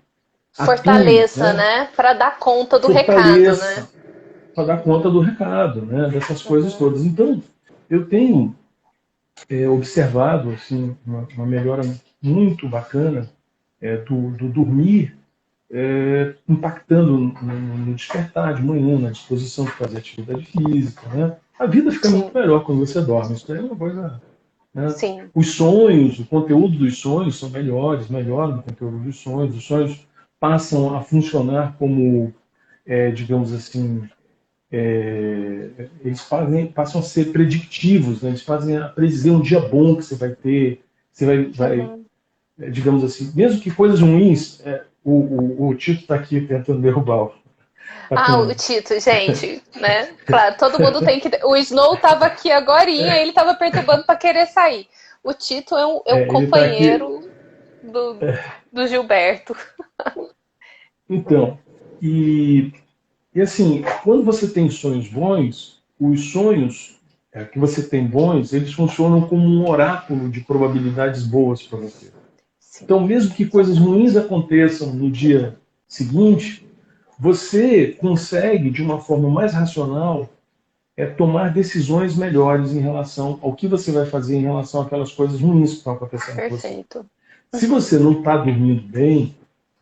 Fortaleça, né? Para dar conta do recado, né? Para dar conta do recado, né? Dessas coisas todas. Então, eu tenho observado assim, uma melhora muito bacana do dormir impactando no despertar de manhã, na disposição de fazer atividade física, né? A vida fica muito Sim, melhor quando você dorme. Isso é uma coisa, né? sim. Os sonhos, o conteúdo dos sonhos são melhores, melhora no conteúdo dos sonhos. Os sonhos passam a funcionar como, digamos assim, eles passam a ser predictivos, né? Eles fazem a prever um dia bom que você vai ter, você vai Uhum. digamos assim, mesmo que coisas ruins, o Tito está aqui tentando derrubar. Tá Ah, com... o Tito, gente, né? Claro, todo mundo tem que. O Snow tava aqui agorinha, ele tava perturbando para querer sair. O Tito é o ele está aqui. companheiro do Gilberto. Então, e, e assim, quando você tem sonhos bons, os sonhos que você tem bons, eles funcionam como um oráculo de probabilidades boas para você. Sim, Então, mesmo que coisas ruins aconteçam no dia seguinte, você consegue, de uma forma mais racional, tomar decisões melhores em relação ao que você vai fazer em relação àquelas coisas ruins que estão acontecendo com você. perfeito. Se você não está dormindo bem,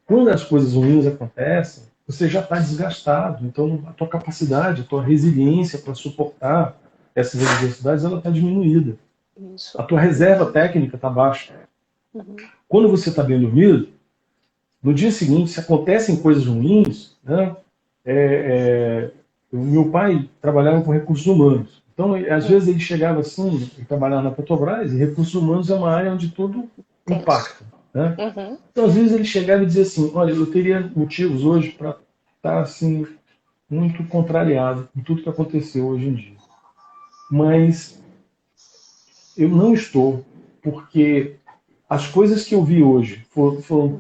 quando as coisas ruins acontecem, você já está desgastado. Então, a tua capacidade, a tua resiliência para suportar essas adversidades, ela está diminuída. Isso. A tua reserva técnica está baixa. Uhum. Quando você está bem dormido, no dia seguinte, se acontecem coisas ruins, né, o meu pai trabalhava com recursos humanos. Então, às vezes ele chegava assim, ele trabalhava na Petrobras, e recursos humanos é uma área onde tudo Tenso. impacta, né? Uhum. Então, às vezes ele chegava e dizia assim, olha, eu teria motivos hoje para estar assim muito contrariado com tudo que aconteceu hoje em dia. Mas eu não estou, porque as coisas que eu vi hoje foram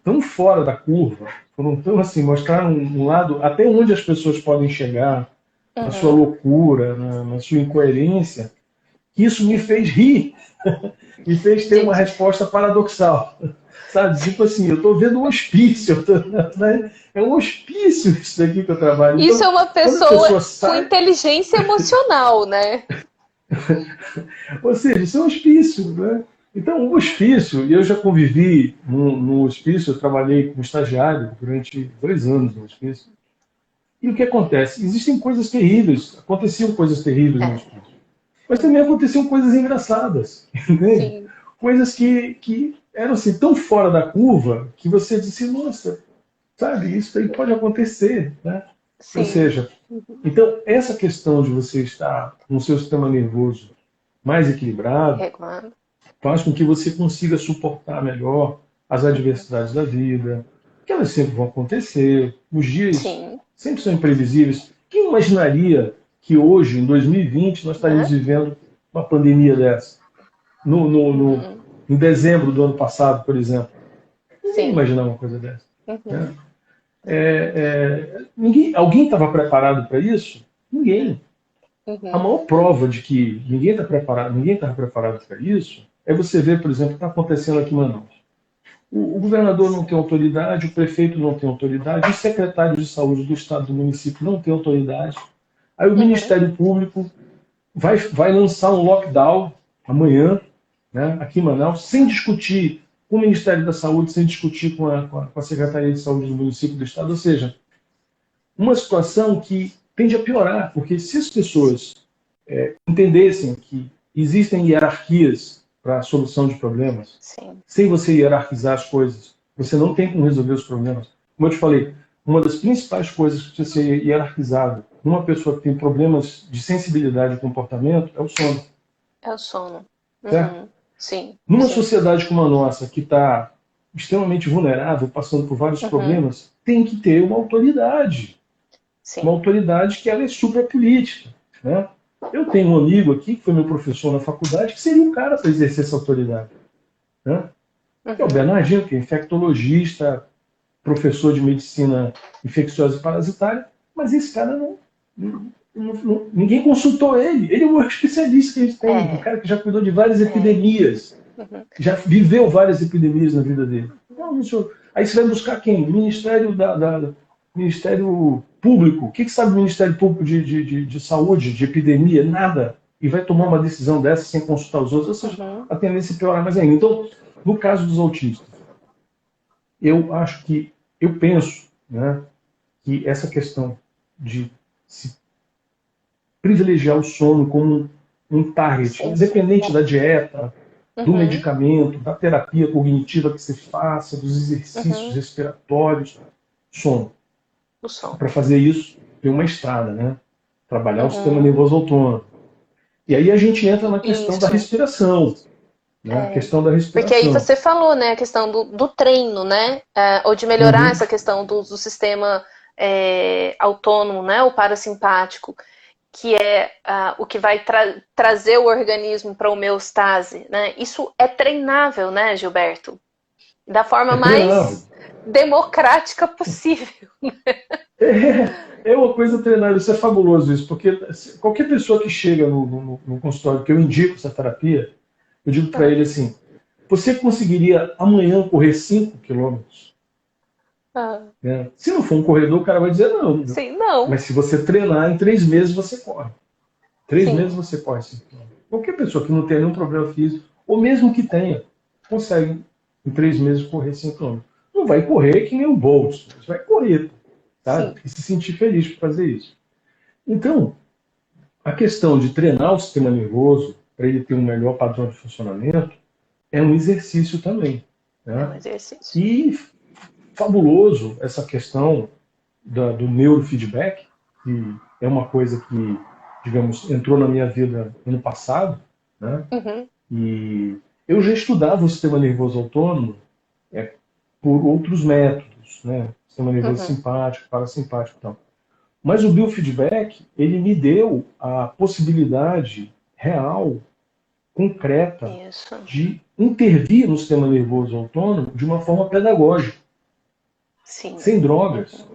tão fora da curva, foram tão assim, mostraram um lado até onde as pessoas podem chegar, na sua Uhum. loucura, na sua incoerência, que isso me fez rir, me fez ter uma Gente, resposta paradoxal. Sabe, tipo assim, eu estou vendo um hospício, né? É um hospício isso daqui que eu trabalho. isso é Então, uma quando a pessoa pessoa com sai, inteligência emocional, né? ou seja, isso é um hospício, né? Então, o hospício, e eu já convivi no hospício, eu trabalhei como estagiário durante 2 anos no hospício. E o que acontece? Existem coisas terríveis, aconteciam coisas terríveis no É. hospício. Mas também aconteciam coisas engraçadas, entende? Sim, Coisas que eram assim, tão fora da curva que você disse, nossa, sabe, isso aí pode acontecer, né? Ou sim. seja, então essa questão de você estar com o seu sistema nervoso mais equilibrado Regulando. faz com que você consiga suportar melhor as adversidades da vida, que elas sempre vão acontecer, os dias Sim, sempre são imprevisíveis. Quem imaginaria que hoje, em 2020, nós estaríamos né? vivendo uma pandemia dessa? No, no, no, Uhum. em dezembro do ano passado, por exemplo. Ninguém Sim. imaginava uma coisa dessa. Uhum. Né? Alguém estava preparado para isso? Ninguém. A Uhum. maior prova de que ninguém está preparado, ninguém estava preparado para isso, é você ver, por exemplo, o que está acontecendo aqui em Manaus. O governador não tem autoridade, o prefeito não tem autoridade, o secretário de saúde do estado do município não tem autoridade. Aí o Uhum. Ministério Público vai lançar um lockdown amanhã, né, aqui em Manaus, sem discutir com o Ministério da Saúde, sem discutir com a Secretaria de Saúde do município do estado. Ou seja, uma situação que tende a piorar, porque se as pessoas entendessem que existem hierarquias para a solução de problemas, Sim. sem você hierarquizar as coisas, você não tem como resolver os problemas. Como eu te falei, uma das principais coisas que precisa ser hierarquizada numa pessoa que tem problemas de sensibilidade e comportamento é o sono, É o sono. certo? Uhum. Sim, Numa sim. sociedade como a nossa, que está extremamente vulnerável, passando por vários Uhum. problemas, tem que ter uma Sim. autoridade que ela é suprapolítica, né? Eu tenho um amigo aqui, que foi meu professor na faculdade, que seria um cara para exercer essa autoridade, né? Que é o Uhum. Bernardino, que é infectologista, professor de medicina infecciosa e parasitária, mas esse cara ninguém consultou ele. Ele é o maior especialista que a gente tem, um É. cara que já cuidou de várias É. epidemias, Uhum. já viveu várias epidemias na vida dele. Não, senhor. Aí você vai buscar quem? Ministério Público. O que sabe o Ministério Público de Saúde, de epidemia? Nada. E vai tomar uma decisão dessa sem consultar os outros. Ou seja, a tendência é piorar mais ainda. Então, no caso dos autistas, eu penso, né, que essa questão de se privilegiar o sono como um target, independente da dieta, do medicamento, da terapia cognitiva que você faça, dos exercícios respiratórios, sono. Para fazer isso, tem uma estrada, né? Trabalhar o sistema nervoso autônomo. E aí a gente entra na questão da respiração. Né? A questão da respiração. Porque aí você falou, né, a questão do treino, né? Ou de melhorar essa questão do sistema autônomo, né? O parasimpático, que é o que vai trazer o organismo para a homeostase, né? Isso é treinável, né, Gilberto? Da forma mais democrática possível. É uma coisa treinável, isso é fabuloso isso, porque qualquer pessoa que chega no consultório que eu indico essa terapia, eu digo para ele assim, você conseguiria amanhã correr 5 quilômetros? Né? Se não for um corredor, o cara vai dizer não. Sim, não. Mas se você treinar, em 3 meses você corre. 3 meses você corre 5 quilômetros. Qualquer pessoa que não tenha nenhum problema físico, ou mesmo que tenha, consegue em 3 meses correr 5 quilômetros. Não vai correr que nem o Bolt, você vai correr, tá? E se sentir feliz por fazer isso. Então, a questão de treinar o sistema nervoso para ele ter um melhor padrão de funcionamento é um exercício também. Né? É um exercício. E fabuloso essa questão do neurofeedback, que é uma coisa que, digamos, entrou na minha vida ano passado, né? E eu já estudava o sistema nervoso autônomo por outros métodos, né? Sistema nervoso simpático, parasimpático e tal. Mas o biofeedback, ele me deu a possibilidade real, concreta, de intervir no sistema nervoso autônomo de uma forma pedagógica. Sim. Sem drogas.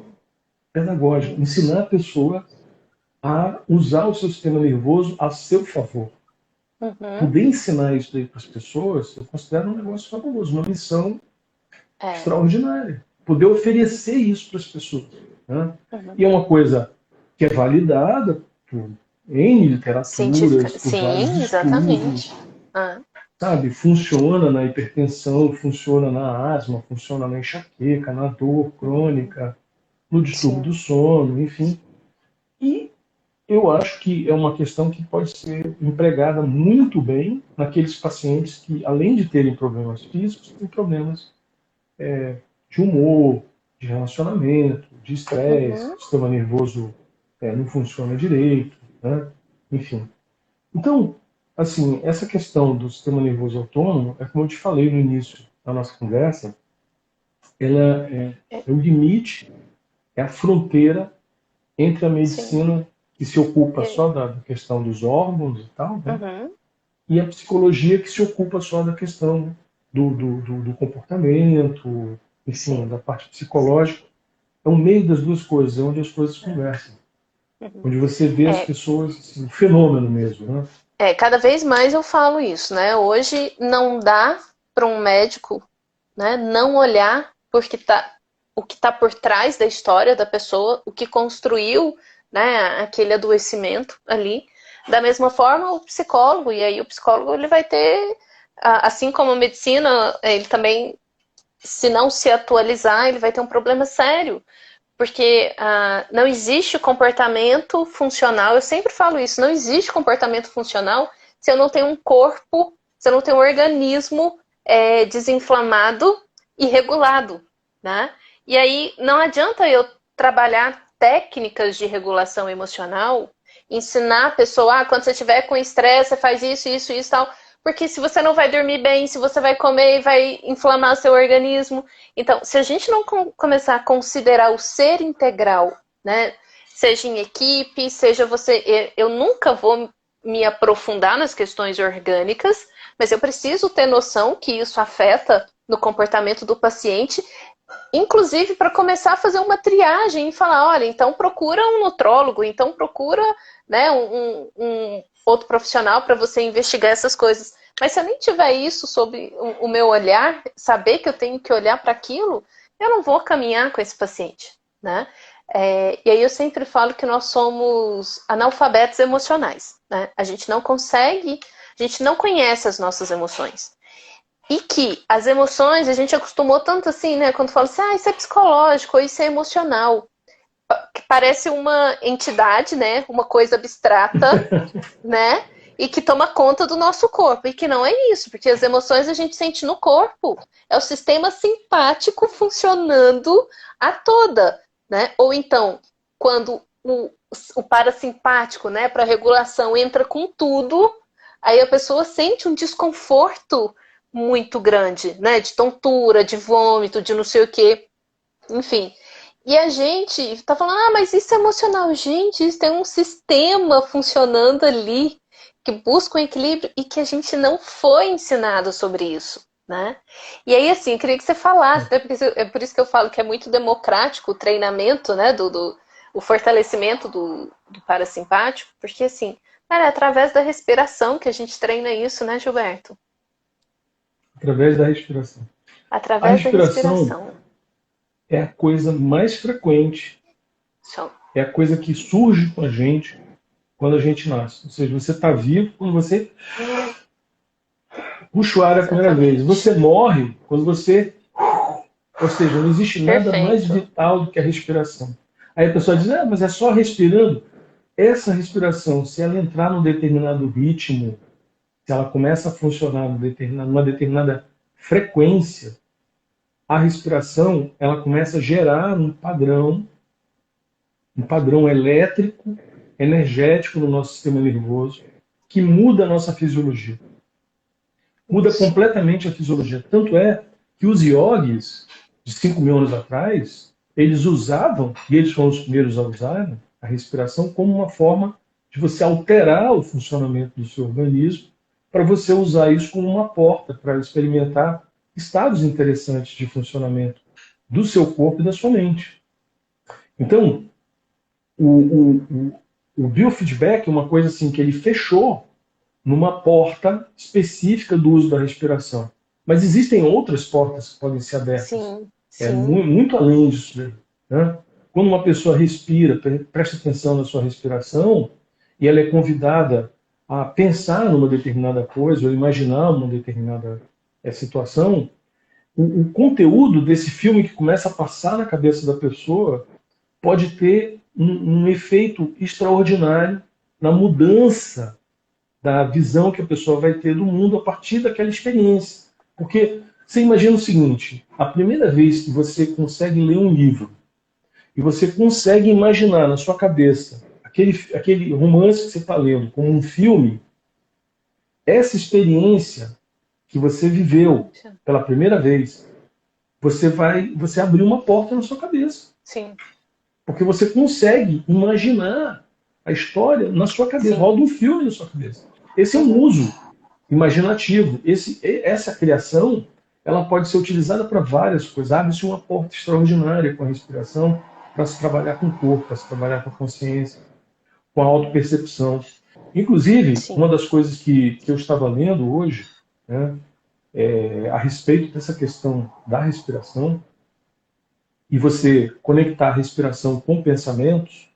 Pedagógica. Ensinar a pessoa a usar o seu sistema nervoso a seu favor. Poder ensinar isso daí para as pessoas, eu considero um negócio fabuloso, uma missão extraordinária. Poder oferecer isso para as pessoas. Né? E é uma coisa que é validada por N literaturas, por vários exatamente. Sabe? Funciona na hipertensão, funciona na asma, funciona na enxaqueca, na dor crônica, no distúrbio do sono, enfim. E eu acho que é uma questão que pode ser empregada muito bem naqueles pacientes que, além de terem problemas físicos, têm problemas de humor, de relacionamento, de estresse, o sistema nervoso não funciona direito, né? Enfim. Então, assim, essa questão do sistema nervoso autônomo, é como eu te falei no início da nossa conversa, ela é o limite, é a fronteira entre a medicina que se ocupa só da questão dos órgãos e tal, né? E a psicologia que se ocupa só da questão do comportamento, enfim, da parte psicológica. É o meio das duas coisas, é onde as coisas conversam. Onde você vê as pessoas, assim, um fenômeno mesmo, né? Cada vez mais eu falo isso, né? Hoje não dá para um médico, né, não olhar o que tá por trás da história da pessoa, o que construiu, né, aquele adoecimento ali. Da mesma forma, o psicólogo, e aí o psicólogo ele vai ter, assim como a medicina, ele também, se não se atualizar, ele vai ter um problema sério. Porque não existe comportamento funcional, eu sempre falo isso, não existe comportamento funcional se eu não tenho um corpo, se eu não tenho um organismo desinflamado e regulado, né? E aí não adianta eu trabalhar técnicas de regulação emocional, ensinar a pessoa, quando você estiver com estresse, você faz isso, isso, isso, tal, porque se você não vai dormir bem, se você vai comer, vai inflamar seu organismo. Então, se a gente não começar a considerar o ser integral, né, seja em equipe, seja você... Eu nunca vou me aprofundar nas questões orgânicas, mas eu preciso ter noção que isso afeta no comportamento do paciente, inclusive para começar a fazer uma triagem e falar, olha, então procura um nutrólogo, então procura, né, um outro profissional para você investigar essas coisas. Mas se eu nem tiver isso sob o meu olhar, saber que eu tenho que olhar para aquilo, eu não vou caminhar com esse paciente, né? E aí eu sempre falo que nós somos analfabetos emocionais, né? A gente não consegue, a gente não conhece as nossas emoções. E que as emoções, a gente acostumou tanto assim, né? Quando fala assim, isso é psicológico, ou isso é emocional. Que parece uma entidade, né? Uma coisa abstrata, né? E que toma conta do nosso corpo. E que não é isso, porque as emoções a gente sente no corpo. É o sistema simpático funcionando a toda, né? Ou então, quando o parasimpático, né, para regulação entra com tudo, aí a pessoa sente um desconforto muito grande, né? De tontura, de vômito, de não sei o quê. Enfim. E a gente tá falando, mas isso é emocional. Gente, isso tem um sistema funcionando ali que busca um equilíbrio e que a gente não foi ensinado sobre isso, né? E aí, assim, eu queria que você falasse, né? Porque é por isso que eu falo que é muito democrático o treinamento, né? O fortalecimento do parasimpático, porque assim, cara, é através da respiração que a gente treina isso, né, Gilberto? Através da respiração. A Através da respiração respiração. é a coisa mais frequente, Show. é a coisa que surge com a gente quando a gente nasce. Ou seja, você está vivo quando você puxa o ar a primeira vez. Você morre quando você... Ou seja, não existe nada mais Perfeito. vital do que a respiração. Aí a pessoa diz, mas é só respirando. Essa respiração, se ela entrar num determinado ritmo, se ela começa a funcionar numa determinada frequência, a respiração ela começa a gerar um padrão elétrico, energético no nosso sistema nervoso, que muda a nossa fisiologia. Muda completamente a fisiologia. Tanto é que os yogis, de 5.000 anos atrás, eles usavam, e eles foram os primeiros a usar, a respiração como uma forma de você alterar o funcionamento do seu organismo, para você usar isso como uma porta para experimentar estados interessantes de funcionamento do seu corpo e da sua mente. Então, o biofeedback é uma coisa assim que ele fechou numa porta específica do uso da respiração. Mas existem outras portas que podem ser abertas. Sim, É sim. muito além disso. Né? Quando uma pessoa respira, presta atenção na sua respiração, e ela é convidada a pensar numa determinada coisa, ou imaginar uma determinada situação, o conteúdo desse filme que começa a passar na cabeça da pessoa pode ter um efeito extraordinário na mudança da visão que a pessoa vai ter do mundo a partir daquela experiência. Porque você imagina o seguinte, a primeira vez que você consegue ler um livro e você consegue imaginar na sua cabeça aquele romance que você está lendo como um filme, essa experiência que você viveu pela primeira vez, você abriu uma porta na sua cabeça. Sim. Porque você consegue imaginar a história na sua cabeça, roda um filme na sua cabeça. Esse é um uso imaginativo. Essa criação ela pode ser utilizada para várias coisas. Abre-se uma porta extraordinária com a respiração para se trabalhar com o corpo, para se trabalhar com a consciência, com a autopercepção. Inclusive, Sim. uma das coisas que eu estava lendo hoje, né, a respeito dessa questão da respiração, e você conectar a respiração com pensamentos,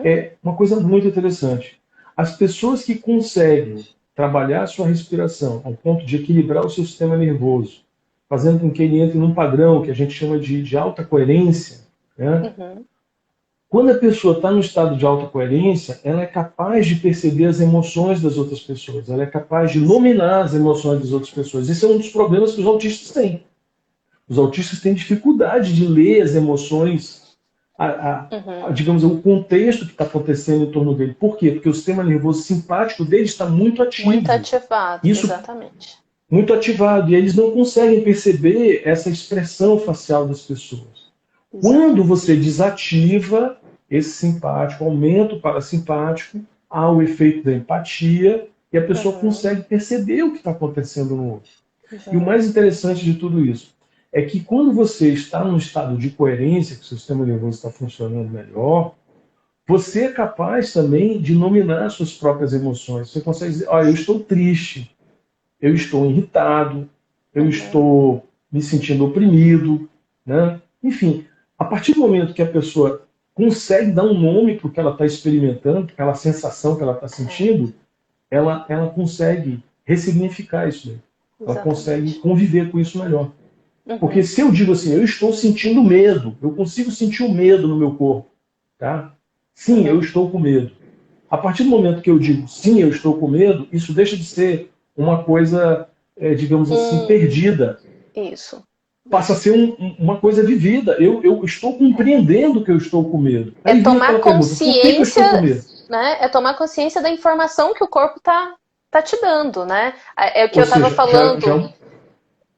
é uma coisa muito interessante. As pessoas que conseguem trabalhar a sua respiração ao ponto de equilibrar o seu sistema nervoso, fazendo com que ele entre num padrão que a gente chama de alta coerência, né? Quando a pessoa está no estado de alta coerência, ela é capaz de perceber as emoções das outras pessoas, ela é capaz de nominar as emoções das outras pessoas. Esse é um dos problemas que os autistas têm. Os autistas têm dificuldade de ler as emoções, digamos, o contexto que está acontecendo em torno dele. Por quê? Porque o sistema nervoso simpático dele está muito ativo. Muito ativado, exatamente. Muito ativado. E eles não conseguem perceber essa expressão facial das pessoas. Exato. Quando você desativa esse simpático, aumenta o parasimpático, há o efeito da empatia e a pessoa consegue perceber o que está acontecendo no outro. E o mais interessante de tudo isso é que quando você está num estado de coerência, que o seu sistema nervoso está funcionando melhor, você é capaz também de nominar suas próprias emoções. Você consegue dizer, eu estou triste, eu estou irritado, eu estou me sentindo oprimido, né? Enfim, a partir do momento que a pessoa consegue dar um nome para o que ela está experimentando, aquela sensação que ela está sentindo, ela consegue ressignificar isso daí. Ela consegue Exatamente. conviver com isso melhor. Porque Uhum. se eu digo assim, eu estou sentindo medo, eu consigo sentir o medo no meu corpo, tá? Sim, eu Uhum. estou com medo. A partir do momento que eu digo sim, eu estou com medo, isso deixa de ser uma coisa, digamos assim, Hum, perdida. isso. Passa a Isso. ser uma coisa vivida. Eu estou compreendendo que eu estou com medo. É Aí vem aquela tomar pergunta, por que eu consciência, estou com medo? né? É tomar consciência da informação que o corpo tá te dando, né? É o que Ou eu estava seja, falando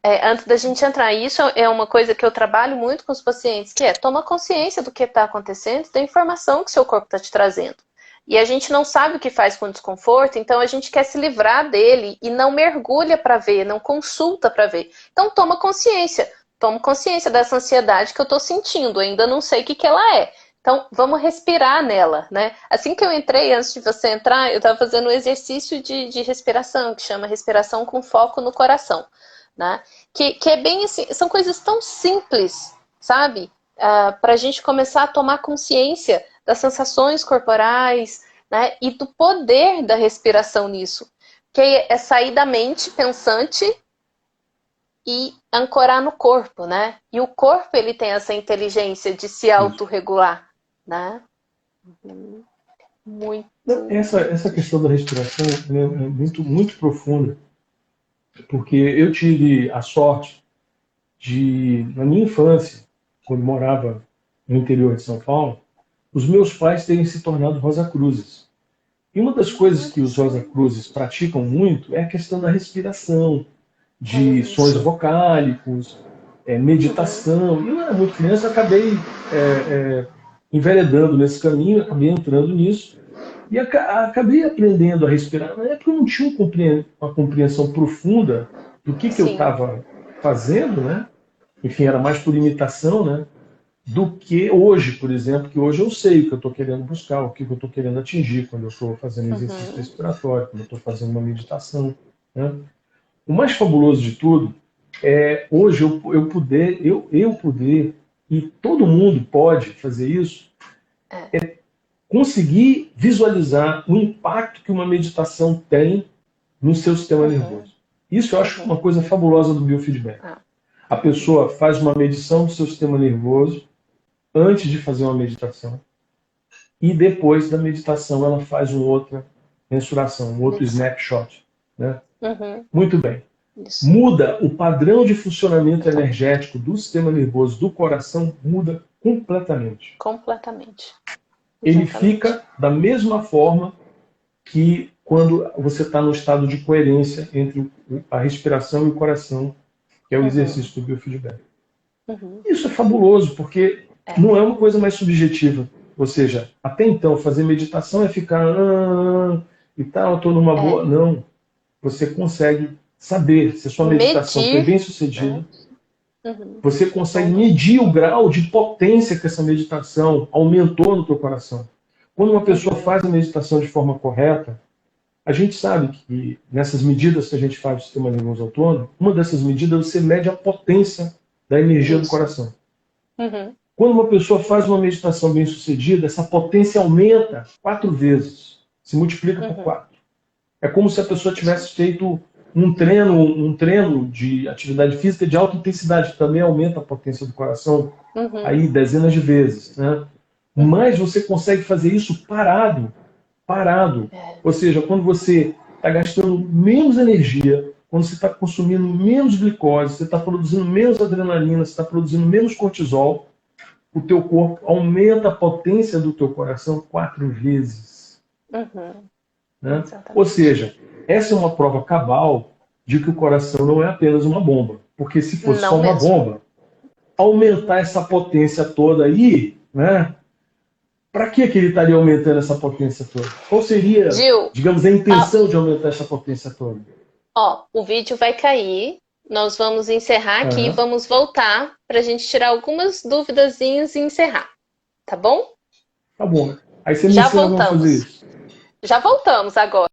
antes da gente entrar. Isso é uma coisa que eu trabalho muito com os pacientes, que é toma consciência do que está acontecendo, da informação que seu corpo está te trazendo. E a gente não sabe o que faz com o desconforto, então a gente quer se livrar dele e não mergulha para ver, não consulta para ver. Então toma consciência. Tomo consciência dessa ansiedade que eu estou sentindo, ainda não sei o que ela é. Então, vamos respirar nela, né? Assim que eu entrei, antes de você entrar, eu estava fazendo um exercício de respiração, que chama respiração com foco no coração, né? Que é bem assim, são coisas tão simples, sabe? Para a gente começar a tomar consciência das sensações corporais, né? E do poder da respiração nisso. Que é sair da mente pensante e ancorar no corpo, né? E o corpo, ele tem essa inteligência de se isso. autorregular, né? Muito, Essa muito. questão da respiração, né, é muito, muito profunda, porque eu tive a sorte de, na minha infância, quando morava no interior de São Paulo, os meus pais terem se tornado Rosacruzes. E uma das coisas que Olha os só. Rosacruzes praticam muito é a questão da respiração, É de sons isso. vocálicos, Uhum. meditação. E eu era muito criança, eu acabei enveredando nesse caminho, acabei entrando nisso. E acabei aprendendo a respirar. Na época eu não tinha uma compreensão profunda do que eu Sim. estava fazendo, né? Enfim, era mais por imitação, né? Do que hoje, por exemplo, que hoje eu sei o que eu estou querendo buscar, o que eu estou querendo atingir quando eu estou fazendo exercício Uhum. respiratório, quando eu estou fazendo uma meditação, né? O mais fabuloso de tudo é hoje eu poder, e todo mundo pode fazer isso, É. conseguir visualizar o impacto que uma meditação tem no seu sistema Uhum. nervoso. Isso eu acho Uhum. uma coisa fabulosa do biofeedback. Ah. A Uhum. pessoa faz uma medição do seu sistema nervoso antes de fazer uma meditação e depois da meditação ela faz uma outra mensuração, um outro Medição. snapshot. Né? Uhum. Muito bem. Isso. Muda o padrão de funcionamento Muito bom. energético do sistema nervoso, do coração, muda completamente. Completamente. Ele Exatamente. fica da mesma forma que quando você está no estado de coerência entre a respiração e o coração, que é o Uhum. exercício do biofeedback. Uhum. Isso é fabuloso, porque É. não é uma coisa mais subjetiva. Ou seja, até então, fazer meditação é ficar e tal, estou numa boa. É. Não. Você consegue saber se a sua meditação foi Medir, bem né? sucedida. Uhum. Você Ao consegue longo. medir o grau de potência que essa meditação aumentou no teu coração. Quando uma pessoa Uhum. faz a meditação de forma correta, a gente sabe que nessas medidas que a gente faz do sistema nervoso autônomo, uma dessas medidas você mede a potência da energia do Isso. coração. Uhum. Quando uma pessoa faz uma meditação bem sucedida, essa potência aumenta 4 vezes, se multiplica por Uhum. 4. É como se a pessoa tivesse Interessante. feito um treino de atividade física de alta intensidade, que também aumenta a potência do coração Uhum. aí dezenas de vezes, né? Uhum. Mas você consegue fazer isso parado, parado. É. Ou seja, quando você está gastando menos energia, quando você está consumindo menos glicose, você está produzindo menos adrenalina, você está produzindo menos cortisol, o teu corpo aumenta a potência do teu coração 4 vezes. Uhum. Né? Ou Exatamente. seja, essa é uma prova cabal de que o coração não é apenas uma bomba. Porque se fosse Não só uma mesmo. bomba, aumentar essa potência toda aí, né? Para que ele estaria aumentando essa potência toda? Qual seria, Gil, digamos, a ah, intenção de aumentar essa potência toda? ó, o vídeo vai cair. Nós vamos encerrar aqui e Aham, vamos voltar para a gente tirar algumas duvidazinhas e encerrar, tá bom? tá bom. Aí você me Já ensina como fazer voltamos. isso. Já voltamos agora.